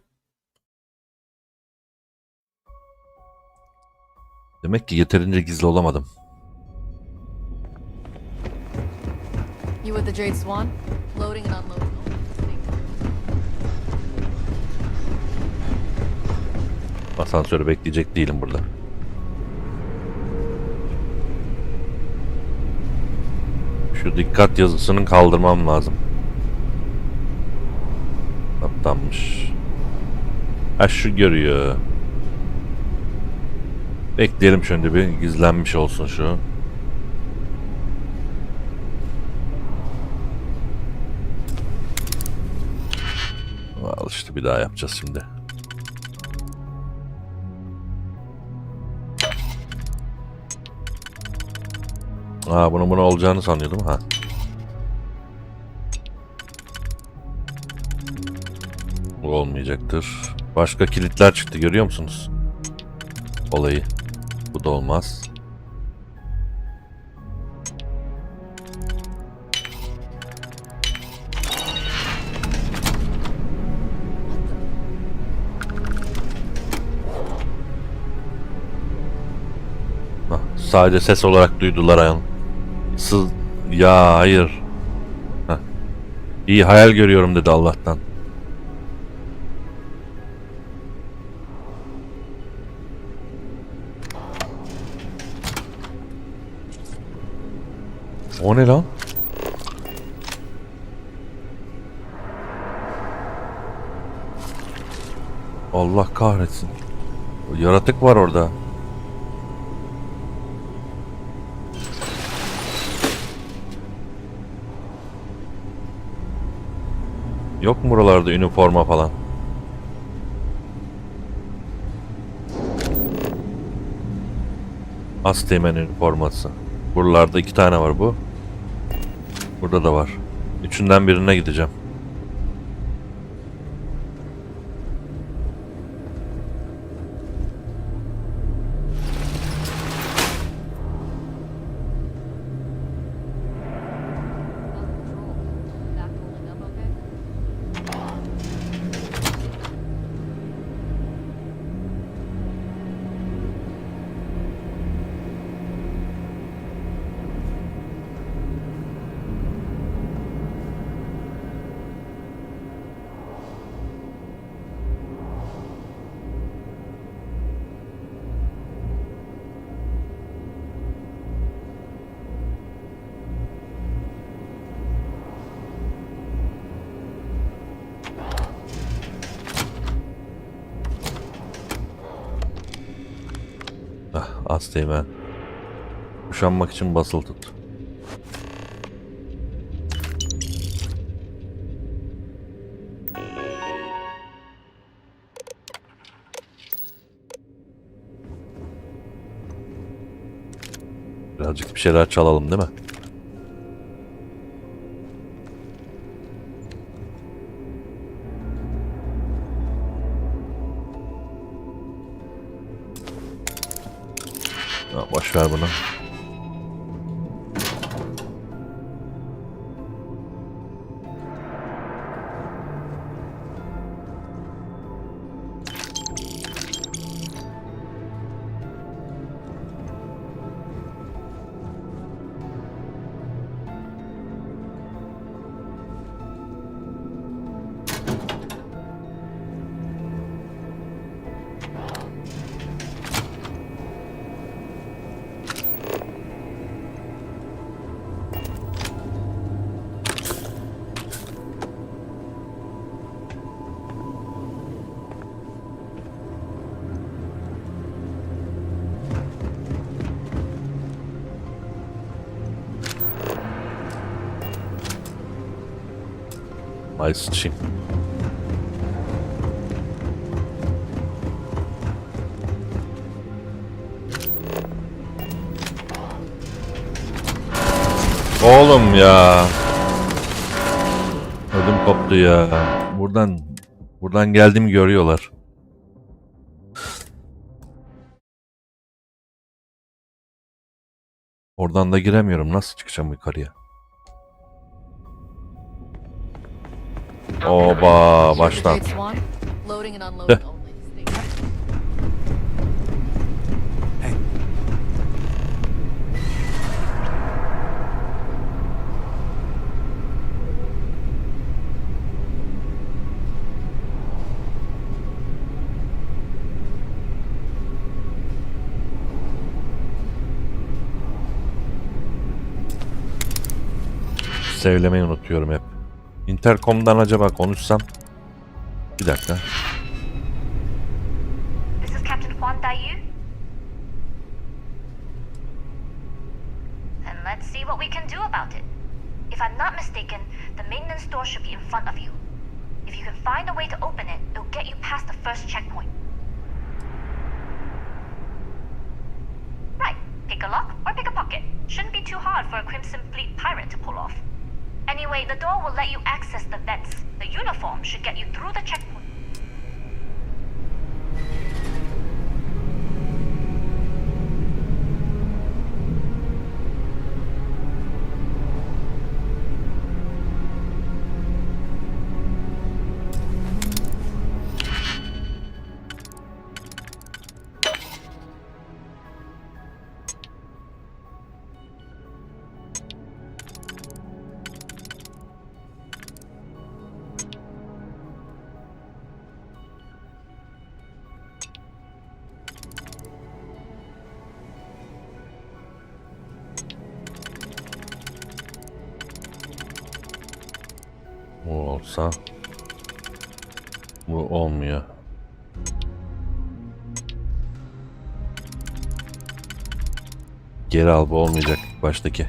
Speaker 1: Demek ki yeterince gizli olamadım.
Speaker 12: You with the Jade Swan? Loading and unloading.
Speaker 1: Asansörü bekleyecek değilim burada. Şu dikkat yazısını kaldırmam lazım. Kaptanmış. Ha şu görüyor. Bekleyelim şöyle bir gizlenmiş olsun şu. Al işte bir daha yapacağız şimdi. Aa bunun olacağını sanıyordum ha. Bu olmayacaktır. Başka kilitler çıktı görüyor musunuz? Olayı. Bu da olmaz. Sadece ses olarak duydular ayağım. Ya hayır. Heh. İyi hayal görüyorum dedi Allah'tan. O ne lan? Allah kahretsin. Yaratık var orada. Yok mu buralarda üniforma falan? Asteğmen üniforması. Buralarda 2 tane var bu. Burada da var. Üçünden birine gideceğim. Asteğmen. Kuşanmak için basılı tut. Birazcık bir şeyler çalalım değil mi? Boş ver bunu. Ay sıçayım. Oğlum ya. Ödüm koptu ya. Buradan geldiğimi görüyorlar. Oradan da giremiyorum. Nasıl çıkacağım yukarıya? Oba baştan. Heh. Sevlemeyi unutuyorum hep. Intercom'dan acaba konuşsam? Bir dakika.
Speaker 3: This is Captain Juan Dayu. And let's see what we can do about it. If I'm not mistaken, the maintenance door should be in front of you. If you can find a way to open it, it'll get you past the first checkpoint. Right, pick a lock or pick a pocket. Shouldn't be too hard for a Crimson Fleet pirate to pull off. Anyway, the door will let you access the vents. The uniform should get you through the checkpoint.
Speaker 1: Bu olsa bu olmuyor. Geri al, bu olmayacak baştaki.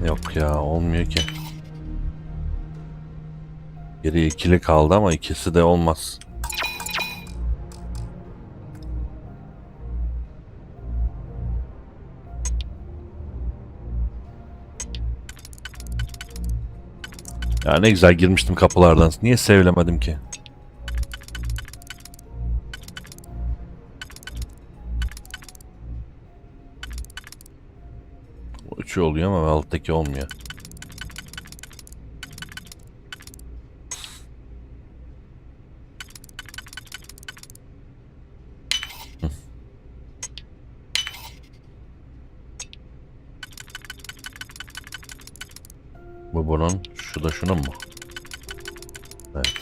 Speaker 1: Yok ya, olmuyor ki. Geri ikili kaldı ama ikisi de olmaz. Ya ne güzel girmiştim kapılardan. Niye sevilemedim ki? Üçü oluyor ama alttaki olmuyor. Bu bunun, şu da şunun mu? Evet.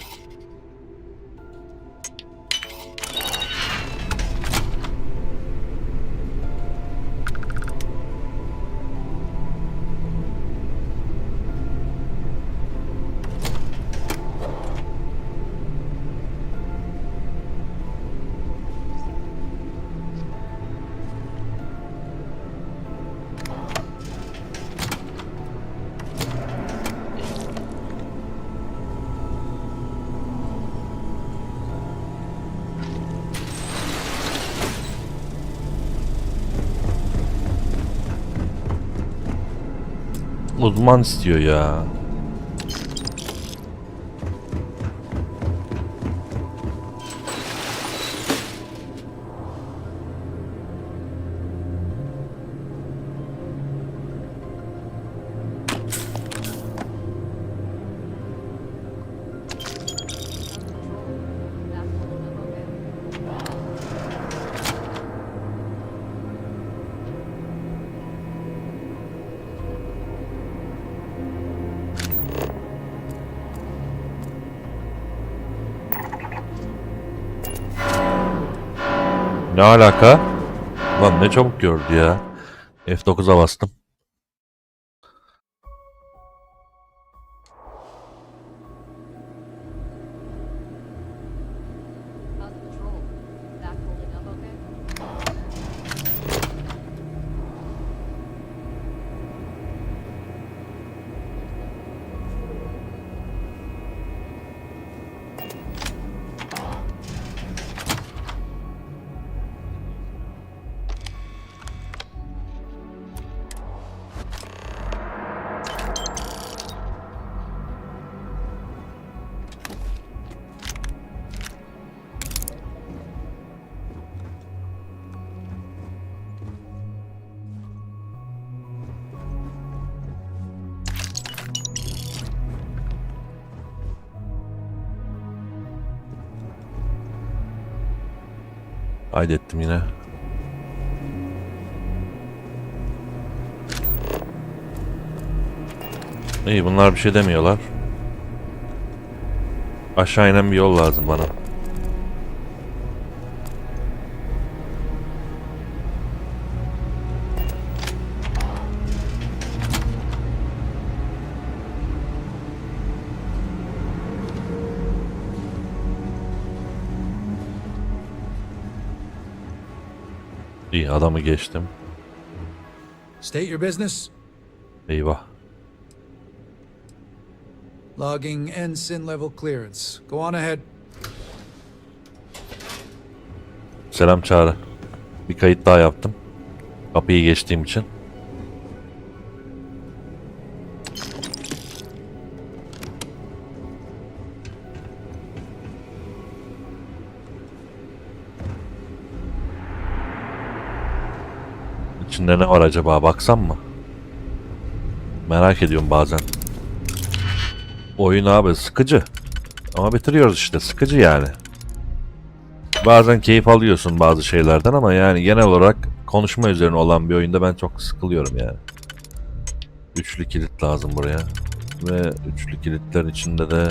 Speaker 1: Uzman istiyor ya. Ne alaka? Lan ne çabuk gördü ya. F9'a bastım. Kaydettim yine. İyi, bunlar bir şey demiyorlar. Aşağı inen bir yol lazım bana. İyi, adamı geçtim.
Speaker 10: State your business.
Speaker 1: Eyvah.
Speaker 10: Logging ensign level clearance. Go on ahead.
Speaker 1: Selam Çağrı. Bir kayıt daha yaptım. Kapıyı geçtiğim için. İçinde ne var acaba? Baksam mı? Merak ediyorum bazen. Oyun abi sıkıcı. Ama bitiriyoruz işte. Sıkıcı yani. Bazen keyif alıyorsun bazı şeylerden ama yani genel olarak konuşma üzerine olan bir oyunda ben çok sıkılıyorum yani. Üçlü kilit lazım buraya. Ve üçlü kilitler içinde de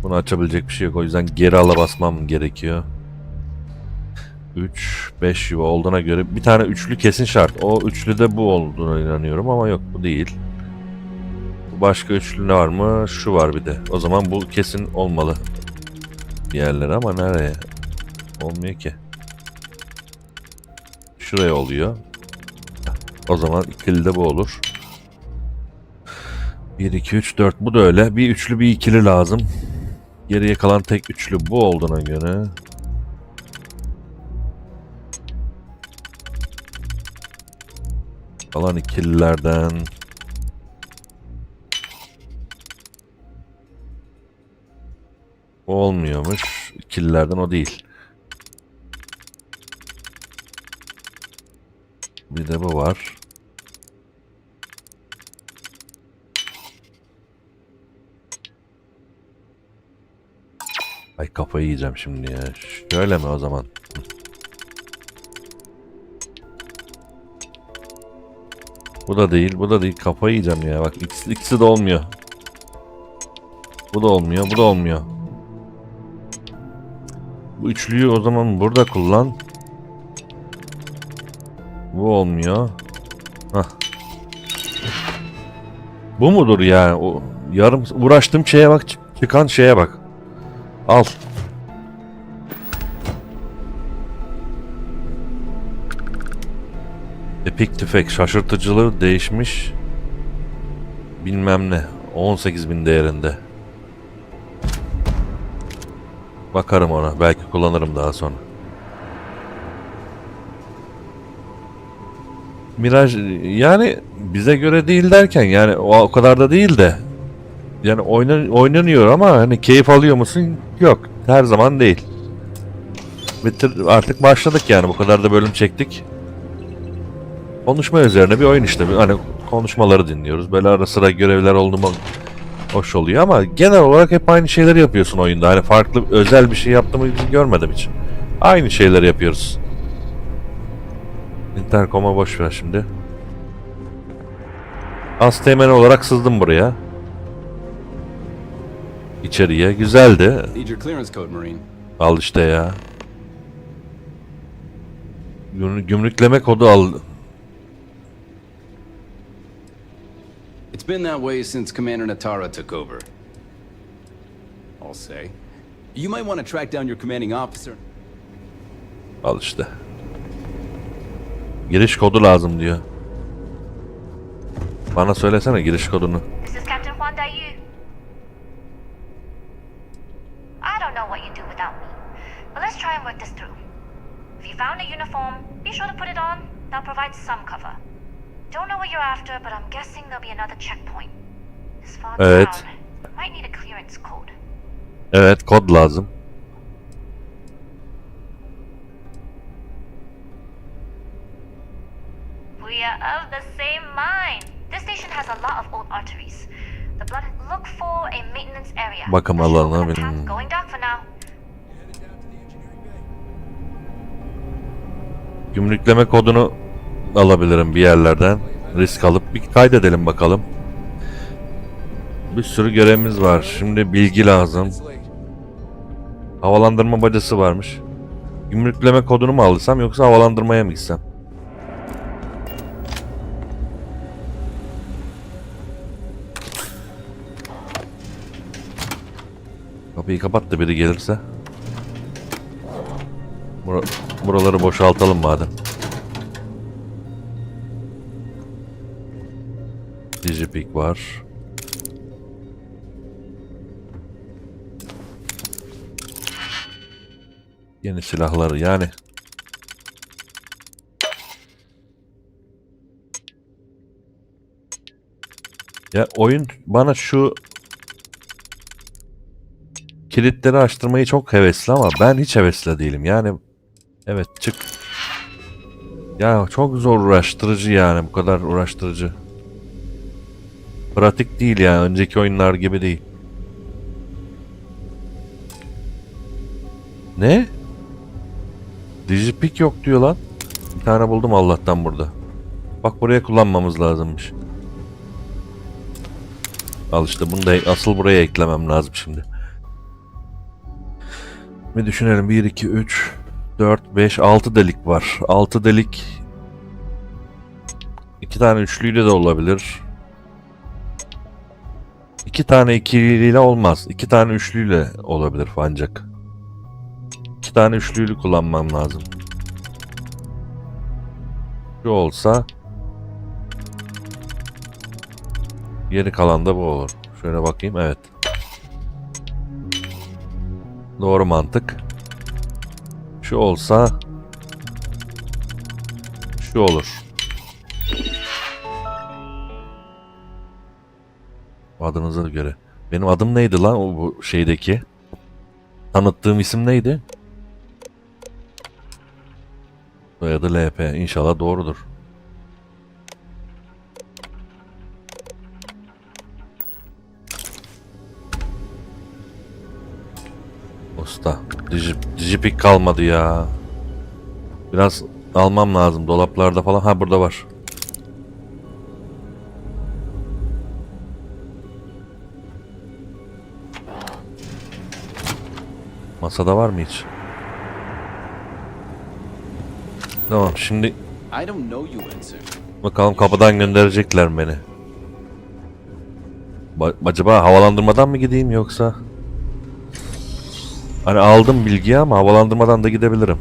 Speaker 1: bunu açabilecek bir şey yok. O yüzden geri ala basmam gerekiyor. 3, 5 yuva olduğuna göre bir tane üçlü kesin şart. O üçlü de bu olduğuna inanıyorum ama yok, bu değil. Başka üçlü ne var mı? Şu var bir de. O zaman bu kesin olmalı. Bir yerlere ama nereye? Olmuyor ki. Şuraya oluyor. O zaman ikili de bu olur. 1, 2, 3, 4. Bu da öyle. Bir üçlü bir ikili lazım. Geriye kalan tek üçlü bu olduğuna göre. Kalan ikililerden o olmuyormuş. İkililerden o değil. Bir de bu var. Ay kafayı yiyeceğim şimdi ya. Şöyle mi o zaman? Bu da değil, bu da değil. Kafayı yiyeceğim ya. Bak ikisi de olmuyor. Bu da olmuyor, bu da olmuyor. Bu üçlüyü o zaman burada kullan. Bu olmuyor. Hah. Bu mudur ya? O yarım uğraştığım şeye bak, çıkan şeye bak. Al. Epik tüfek şaşırtıcılığı değişmiş. Bilmem ne. 18.000 değerinde. Bakarım ona. Belki kullanırım daha sonra. Miraj yani bize göre değil derken yani o kadar da değil de yani oynanıyor ama hani keyif alıyor musun? Yok. Her zaman değil. Artık başladık yani. Bu kadar da bölüm çektik. Konuşma üzerine bir oyun işte. Hani konuşmaları dinliyoruz. Böyle ara sıra görevler oldu mu hoş oluyor ama genel olarak hep aynı şeyleri yapıyorsun oyunda. Hani farklı özel bir şey yaptığımı görmedim hiç. Aynı şeyleri yapıyoruz. Intercom'a boş ver şimdi. Asteğmen olarak sızdım buraya. İçeriye. Güzeldi. Al işte ya. Gümrükleme kodu al.
Speaker 19: It's been that way since Commander Natara took over. I'll say. You might want to track down your commanding officer.
Speaker 1: Al işte. Giriş kodu lazım diyor. Bana söylesene giriş kodunu.
Speaker 3: This is Captain Huan Daiyu. I don't know what you do without me, but let's try and work this through. If you found a uniform, be sure to put it on. That'll provide some cover. Don't know what you're after, but I'm guessing there'll be another checkpoint. This far
Speaker 1: Evet.
Speaker 3: down. Might need a clearance code.
Speaker 1: Evet, kod lazım.
Speaker 3: We are of the same mind. This station has a lot of old arteries. The blood. Look for a maintenance area.
Speaker 1: Bakım alanı benim.
Speaker 3: Going dark for now.
Speaker 1: Gümrükleme kodunu alabilirim bir yerlerden. Risk alıp bir kaydedelim bakalım. Bir sürü görevimiz var. Şimdi bilgi lazım. Havalandırma bacası varmış. Gümrükleme kodunu mu alsam yoksa havalandırmaya mı gitsem? Kapıyı kapat da biri gelirse. Buraları boşaltalım madem. Digipik var. Yeni silahları yani. Ya oyun bana şu kilitleri açtırmayı çok hevesli ama ben hiç hevesli değilim. Yani evet çık. Ya çok zor uğraştırıcı yani bu kadar uğraştırıcı. Pratik değil yani önceki oyunlar gibi değil. Ne? Digipik yok diyor lan. Bir tane buldum Allah'tan burada. Bak buraya kullanmamız lazımmış. Al işte bunu da asıl buraya eklemem lazım şimdi. Bir düşünelim 1, 2, 3, 4, 5, 6 delik var. 6 delik 2 tane üçlüyle de olabilir. 2 tane ikiliyle olmaz. 2 tane üçlüyle olabilir ancak. 2 tane üçlüyle kullanmam lazım. Şu olsa geri kalan da bu olur. Şöyle bakayım evet. Doğru mantık. Şu olsa şu olur. Adınıza göre. Benim adım neydi lan o bu şeydeki? Tanıttığım isim neydi? Soyadı LP. İnşallah doğrudur. Usta. Digipik kalmadı ya. Biraz almam lazım. Dolaplarda falan. Ha burada var. Masada var mı hiç? Tamam şimdi bakalım kapıdan gönderecekler mi beni? Acaba havalandırmadan mı gideyim yoksa? Hani aldım bilgiyi ama havalandırmadan da gidebilirim.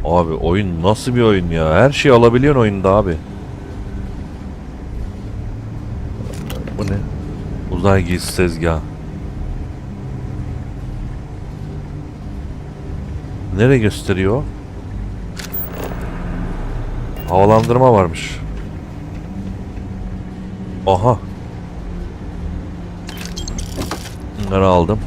Speaker 1: Abi oyun nasıl bir oyun ya? Her şeyi alabiliyorsun oyunda abi. Bu ne? Uzay giysi tezgahı. Nereye gösteriyor? Havalandırma varmış. Aha. Bunları aldım.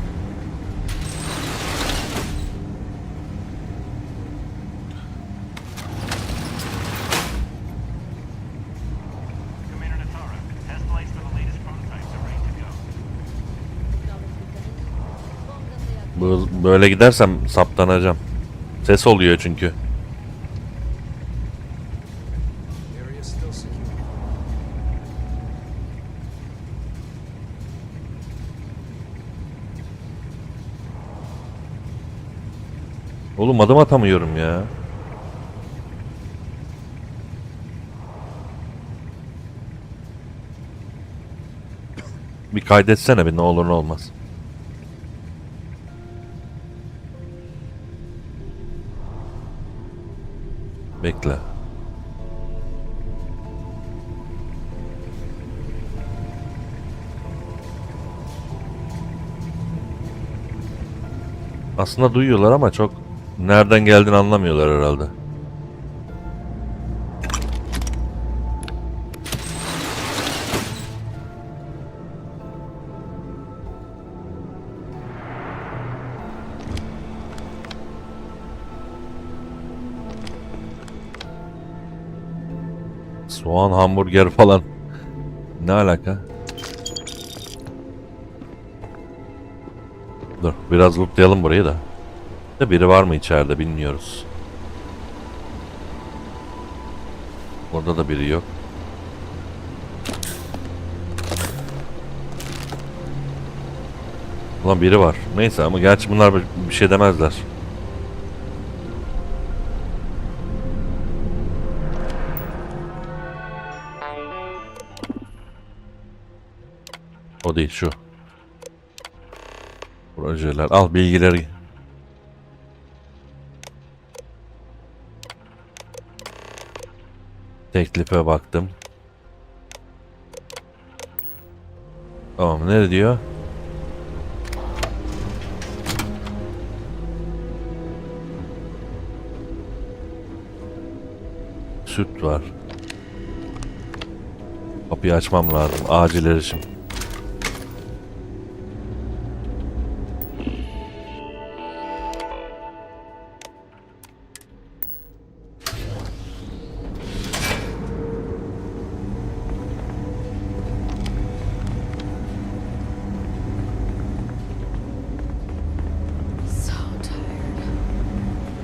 Speaker 1: Böyle gidersem saptanacağım. Ses oluyor çünkü. Oğlum adım atamıyorum ya. Bir kaydetsene bir, ne olur ne olmaz. Bekle. Aslında duyuyorlar ama çok nereden geldiğini anlamıyorlar herhalde. Soğan hamburger falan. Ne alaka? Dur biraz lootlayalım burayı da. Biri var mı içeride bilmiyoruz. Orada da biri yok. Ulan biri var. Neyse ama gerçi bunlar bir şey demezler. O değil, şu. Projeler. Al bilgileri. Teklife baktım. Tamam, ne diyor? Süt var. Kapıyı açmam lazım. Acil erişim.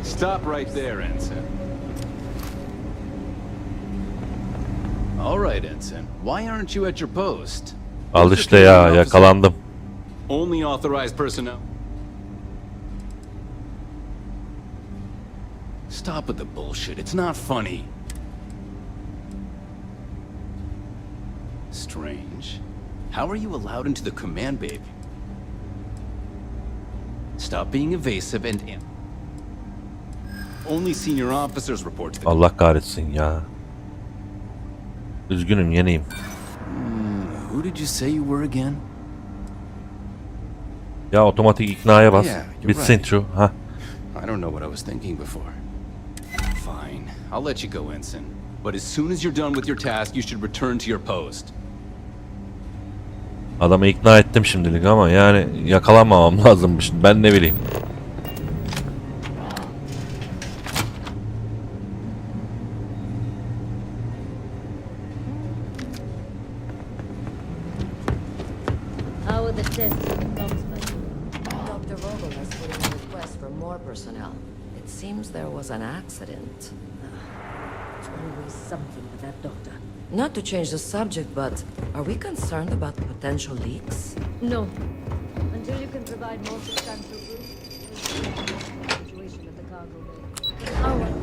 Speaker 19: Stop right there, Ensign. All right, Ensign. Why aren't you at your post?
Speaker 1: Al işte ya, yakalandım.
Speaker 19: Only authorized personnel. Stop with the bullshit. It's not funny. Strange. How are you allowed into the command bay? Stop being evasive and only senior officers report to the...
Speaker 1: Allah kahretsin ya. Üzgünüm, yeniyim.
Speaker 19: Who did you say you were again?
Speaker 1: Ya otomatik iknaya bas.
Speaker 19: Yeah, you're
Speaker 1: Bitsin
Speaker 19: right.
Speaker 1: şu. Ha.
Speaker 19: I don't know what I was thinking before. Fine. I'll let you go, Ensign. But as soon as you're done with your task, you should return to your post.
Speaker 1: Adamı ikna ettim şimdilik ama yani yakalanmamam lazımmış. Ben ne bileyim.
Speaker 15: How are the tests on the comms,
Speaker 18: Dr. Vogel has put in a request for more personnel. It seems there was an accident.
Speaker 15: It's always something with that doctor.
Speaker 18: Not to change the subject, but are we concerned about potential leaks?
Speaker 15: No. Until you can provide more substantial proof, the situation at the cargo bay. Oh, well.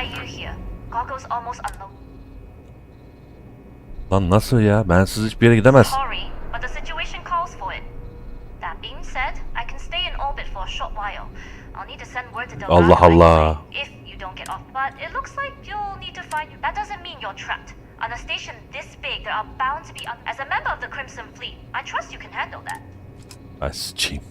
Speaker 3: You here. Goggles almost unloaded.
Speaker 1: Lan nasıl ya? Bensiz hiçbir yere gidemez.
Speaker 3: Sorry, but the situation calls for it. That being said, I can stay in orbit for a short while. I'll need to send word to the
Speaker 1: Allah Allah.
Speaker 3: if you don't get off. But it looks like you'll need to find you. That doesn't mean you're trapped. On a station this big, there are bound to be as a member of the Crimson Fleet, I trust you can handle that.
Speaker 1: Ay sıçayım.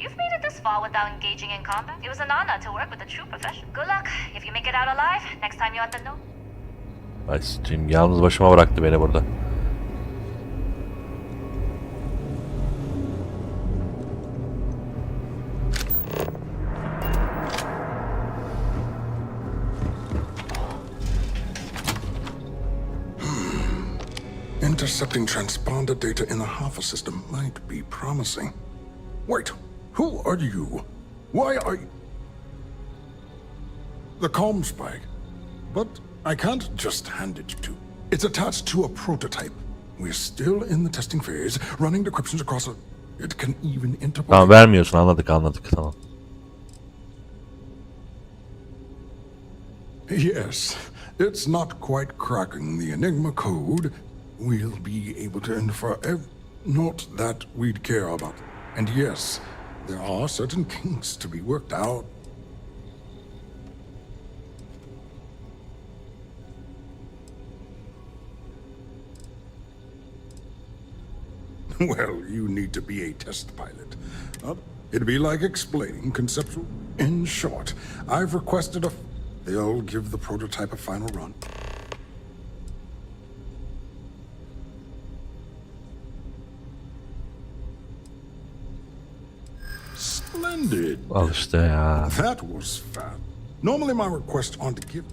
Speaker 3: You've made it this far without engaging in combat. It was an honor to work with a true professional. Good luck. If you make it out alive, next time you're at the node.
Speaker 1: Ay sıçayım. Yalnız başıma bıraktı beni burada.
Speaker 13: Intercepting transponder data in the Alpha system might be promising. Wait, who are you? Why are you... the comm spike. But I can't just hand it to. It's attached to a prototype. We're still in the testing phase, running decryptions across a... It can even interpolate...
Speaker 1: Tamam vermiyorsun, anladık tamam.
Speaker 13: Yes, it's not quite cracking the Enigma code. We'll be able to infer not that we'd care about. And yes, there are certain kinks to be worked out. Well, you need to be a test pilot. It'd be like explaining conceptual... In short, I've requested a... They'll give the prototype a final run. Splendid.
Speaker 1: Al işte ya.
Speaker 13: That was fast. Normally my requests aren't to give.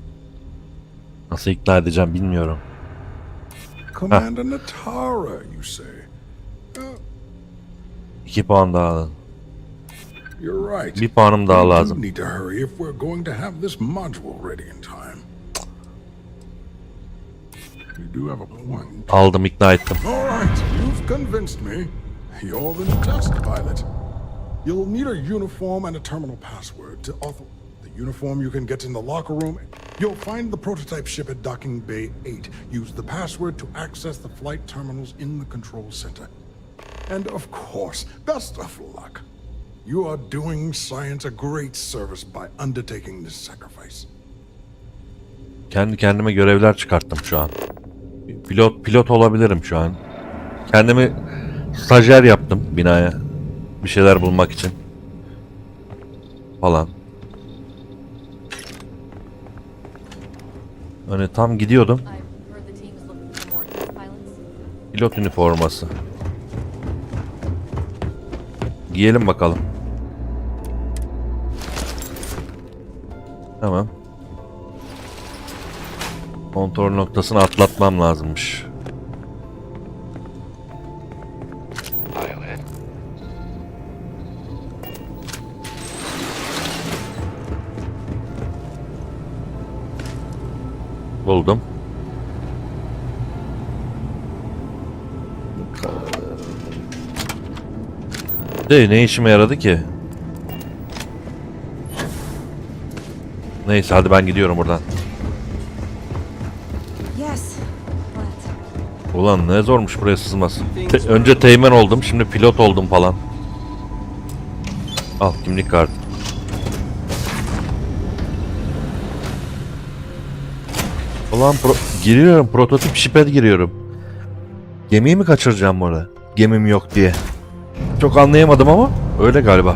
Speaker 1: Nasıl ikna edeceğim bilmiyorum.
Speaker 13: Commander Natara, you say?
Speaker 1: 2 puan daha alın.
Speaker 13: You're right.
Speaker 1: 1 puanım daha lazım.
Speaker 13: We need to hurry if we're going to have this module ready in time. You do have a point.
Speaker 1: Aldım, ikna ettim.
Speaker 13: All right, you've convinced me. You're the new test pilot. You'll need a uniform and a terminal password to author. The uniform you can get in the locker room. You'll find the prototype ship at Docking Bay 8. Use the password to access the flight terminals in the control center. And of course, best of luck. You are doing science a great service by undertaking this sacrifice.
Speaker 1: Kendi kendime görevler çıkarttım şu an. Pilot olabilirim şu an. Kendimi stajyer yaptım binaya. Bir şeyler bulmak için. Falan. Hani tam gidiyordum. Pilot üniforması. Giyelim bakalım. Tamam. Kontrol noktasını atlatmam lazımmış. Buldum. Ne işime yaradı ki? Neyse hadi ben gidiyorum buradan. Ulan ne zormuş buraya sızması. Önce teğmen oldum, şimdi pilot oldum falan. Al kimlik kartı. Ulan giriyorum, prototip ship'e giriyorum. Gemiyi mi kaçıracağım orada? Gemim yok diye. Çok anlayamadım ama öyle galiba.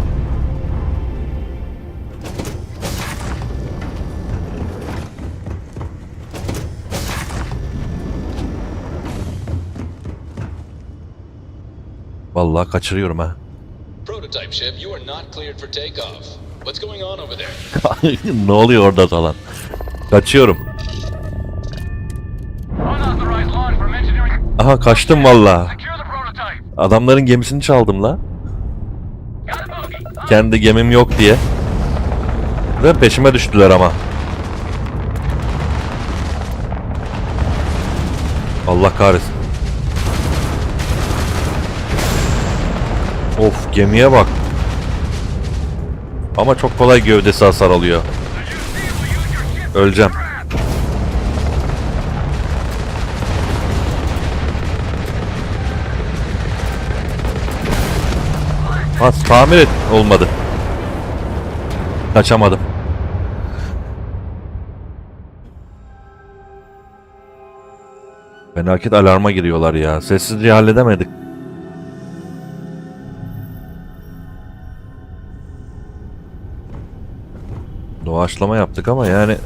Speaker 1: Vallahi kaçırıyorum ha.
Speaker 7: Prototype ship, you are not cleared for takeoff. What's going on over there?
Speaker 1: Ne oluyor orada falan? Kaçıyorum. Aha kaçtım vallahi. Adamların gemisini çaldım la. Kendi gemim yok diye. Ve peşime düştüler ama. Allah kahretsin. Of gemiye bak. Ama çok kolay gövdesi hasar alıyor. Öleceğim. Tamir et. Olmadı. Kaçamadım. Felaket alarma giriyorlar ya. Sessizce halledemedik. Doğaçlama yaptık ama yani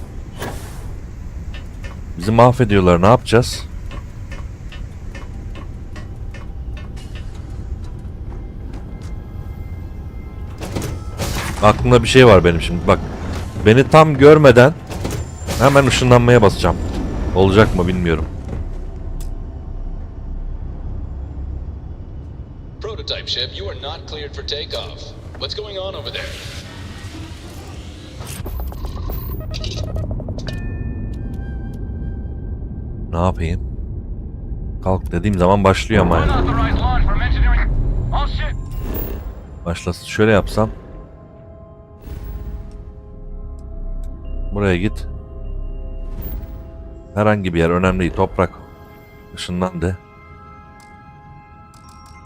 Speaker 1: bizi mahvediyorlar. Ne yapacağız? Aklımda bir şey var benim şimdi. Bak. Beni tam görmeden hemen ışınlanmaya basacağım. Olacak mı bilmiyorum.
Speaker 7: Prototype ship, you are not cleared for takeoff. What's going on over there?
Speaker 1: Ne yapayım? Kalk dediğim zaman başlıyor ama.
Speaker 2: Unauthorized launch from engineering. All ship.
Speaker 1: Başlasın. Şöyle yapsam. Buraya git. Herhangi bir yer önemli değil. Toprak. Işından de.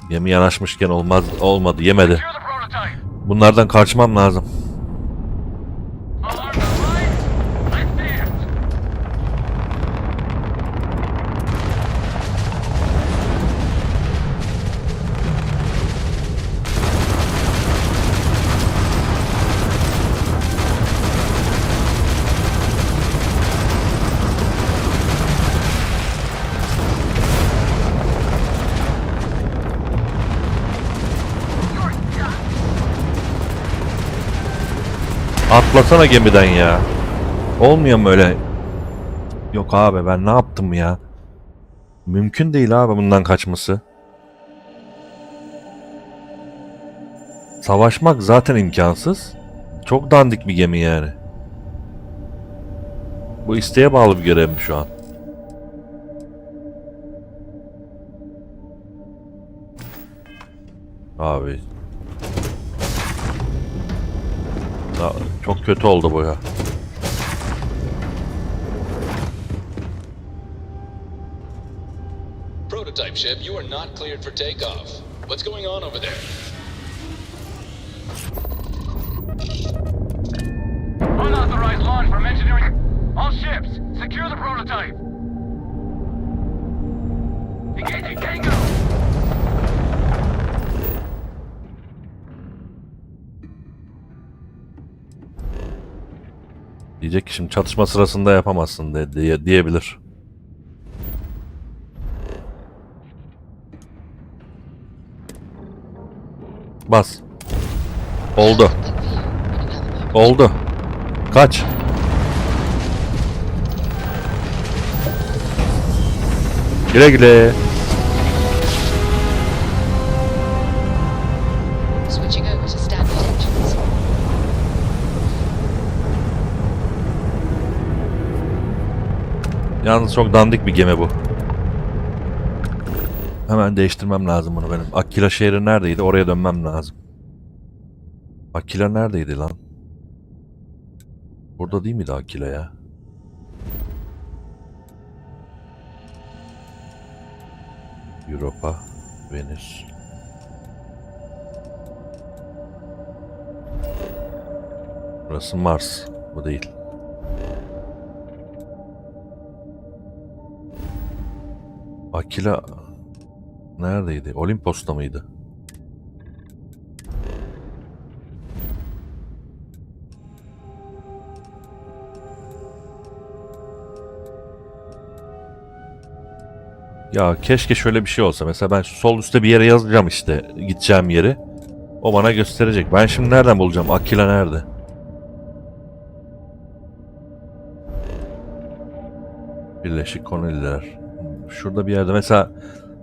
Speaker 1: Gemi yanaşmışken olmadı. Yemedi.
Speaker 2: Secure the prototype.
Speaker 1: Bunlardan kaçmam lazım.
Speaker 2: Alarm online. Let's dance.
Speaker 1: Atlasana gemiden ya. Olmuyor mu öyle? Yok abi ben ne yaptım ya? Mümkün değil abi bundan kaçması. Savaşmak zaten imkansız. Çok dandik bir gemi yani. Bu isteğe bağlı bir görev şu an. Abi. Ya, çok kötü oldu bu ya.
Speaker 7: Prototype ship, you are not cleared for takeoff. What's going on over there?
Speaker 2: Unauthorized launch from engineering. All ships, secure the prototype. Engaging Tango.
Speaker 1: Diyecek ki şimdi çatışma sırasında yapamazsın diyebilir. Bas. Oldu. Oldu. Kaç. Güle güle.
Speaker 5: Switching over to standard engines.
Speaker 1: Yalnız çok dandik bir gemi bu. Hemen değiştirmem lazım bunu benim. Akila şehri neredeydi? Oraya dönmem lazım. Akila neredeydi lan? Burada değil miydi Akila ya? Europa, Venüs. Burası Mars. Bu değil. Akila neredeydi? Olimpos'ta mıydı? Ya keşke şöyle bir şey olsa. Mesela ben şu sol üstte bir yere yazacağım işte gideceğim yeri. O bana gösterecek. Ben şimdi nereden bulacağım? Akila nerede? Birleşik Konililer. Şurada bir yerde mesela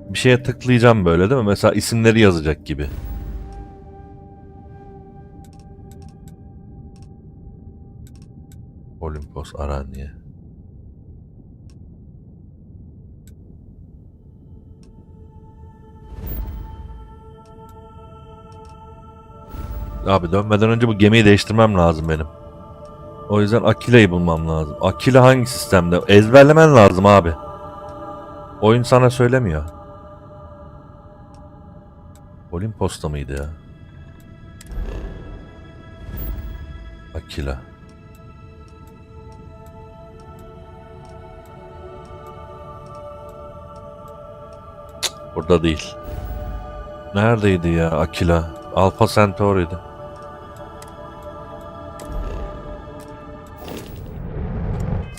Speaker 1: bir şeye tıklayacağım böyle değil mi? Mesela isimleri yazacak gibi. Olimpos, Aranya. Abi dönmeden önce bu gemiyi değiştirmem lazım benim. O yüzden Akila'yı bulmam lazım. Akila hangi sistemde? Ezberlemen lazım abi. Oyun sana söylemiyor. Olimpos'ta mıydı ya? Akila. Cık, burada değil. Neredeydi ya Akila? Alpha Centauri'ydi.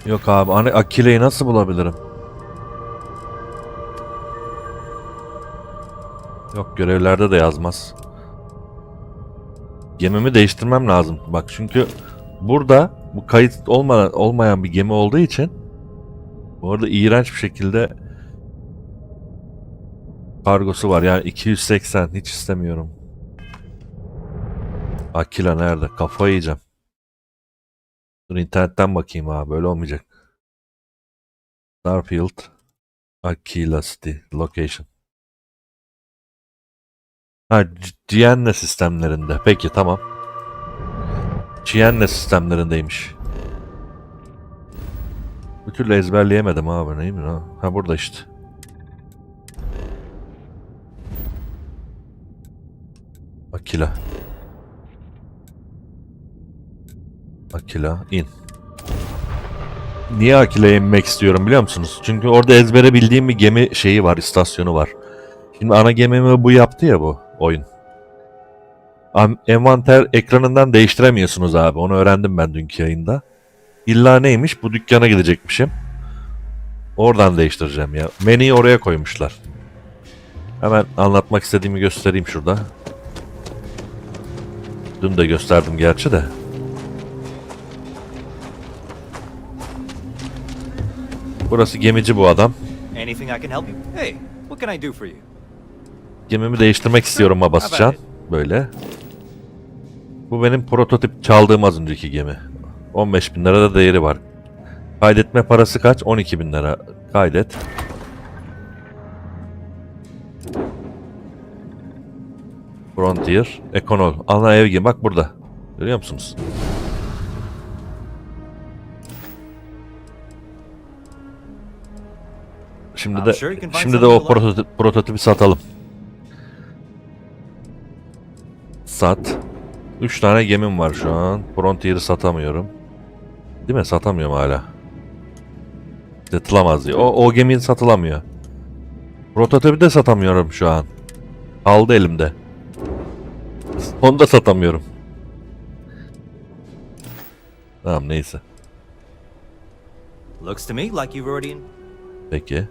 Speaker 1: Yok abi, hani Akila'yı nasıl bulabilirim? Yok, görevlerde de yazmaz. Gemimi değiştirmem lazım. Bak çünkü burada bu kayıt olmayan bir gemi olduğu için bu arada iğrenç bir şekilde kargosu var. Yani 280 hiç istemiyorum. Akila nerede? Kafayı yiyeceğim. Dur internetten bakayım abi. Böyle olmayacak. Starfield. Aquila City Location. Ha, Cienne sistemlerinde. Peki, tamam. Cienne sistemlerindeymiş. Bir türlü ezberleyemedim abi, neymiş ha? Ha, burada işte. Aquila. Aquila in. Niye Aquila'ya inmek istiyorum biliyor musunuz? Çünkü orada ezbere bildiğim bir gemi şeyi var, istasyonu var. Şimdi ana gemimi bu yaptı ya bu oyun. Envanter ekranından değiştiremiyorsunuz abi. Onu öğrendim ben dünkü yayında. İlla neymiş? Bu dükkana gidecekmişim. Oradan değiştireceğim ya. Menüyü oraya koymuşlar. Hemen anlatmak istediğimi göstereyim şurada. Dün de gösterdim gerçi de. Burası gemici bu adam. Gemimi değiştirmek istiyorum'a basacaksın. Böyle. Bu benim prototip çaldığım az önceki gemi. 15.000 lira da değeri var. Kaydetme parası kaç? 12.000 lira. Kaydet. Frontier. Ekonol. Ana ev gemi. Bak burada. Görüyor musunuz? Şimdi de o prototipi satalım. Sat. 3 tane gemim var şu an. Frontier'i satamıyorum. Değil mi? Satamıyorum hala. Satılamaz diyor. O gemi satılamıyor. Prototipi de satamıyorum şu an. Kaldı elimde. Onu da satamıyorum. Tamam, neyse. Peki.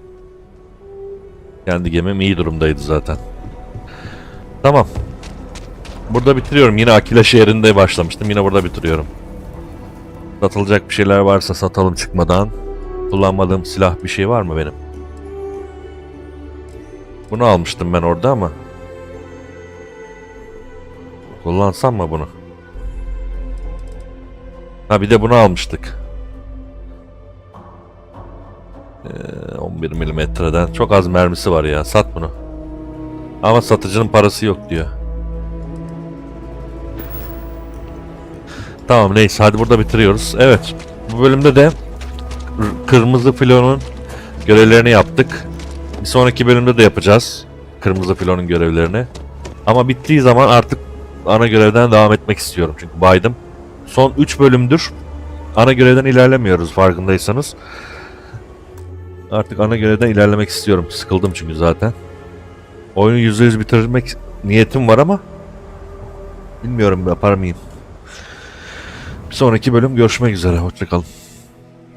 Speaker 1: Kendi gemim iyi durumdaydı zaten. Tamam. Burada bitiriyorum. Yine Aquila şehrinde başlamıştım. Yine burada bitiriyorum. Satılacak bir şeyler varsa satalım çıkmadan. Kullanmadığım silah bir şey var mı benim? Bunu almıştım ben orada ama. Kullansam mı bunu? Ha, bir de bunu almıştık. 11 milimetreden. Çok az mermisi var ya. Sat bunu. Ama satıcının parası yok diyor. Tamam, neyse, hadi burada bitiriyoruz. Evet, bu bölümde de Kırmızı Filo'nun görevlerini yaptık. Bir sonraki bölümde de yapacağız Kırmızı Filo'nun görevlerini. Ama bittiği zaman artık ana görevden devam etmek istiyorum. Çünkü baydım. Son 3 bölümdür ana görevden ilerlemiyoruz, farkındaysanız. Artık ana görevden ilerlemek istiyorum. Sıkıldım çünkü zaten. Oyunu %100 bitirmek niyetim var ama bilmiyorum yapar mıyım. Bir sonraki bölüm görüşmek üzere. Hoşça kalın.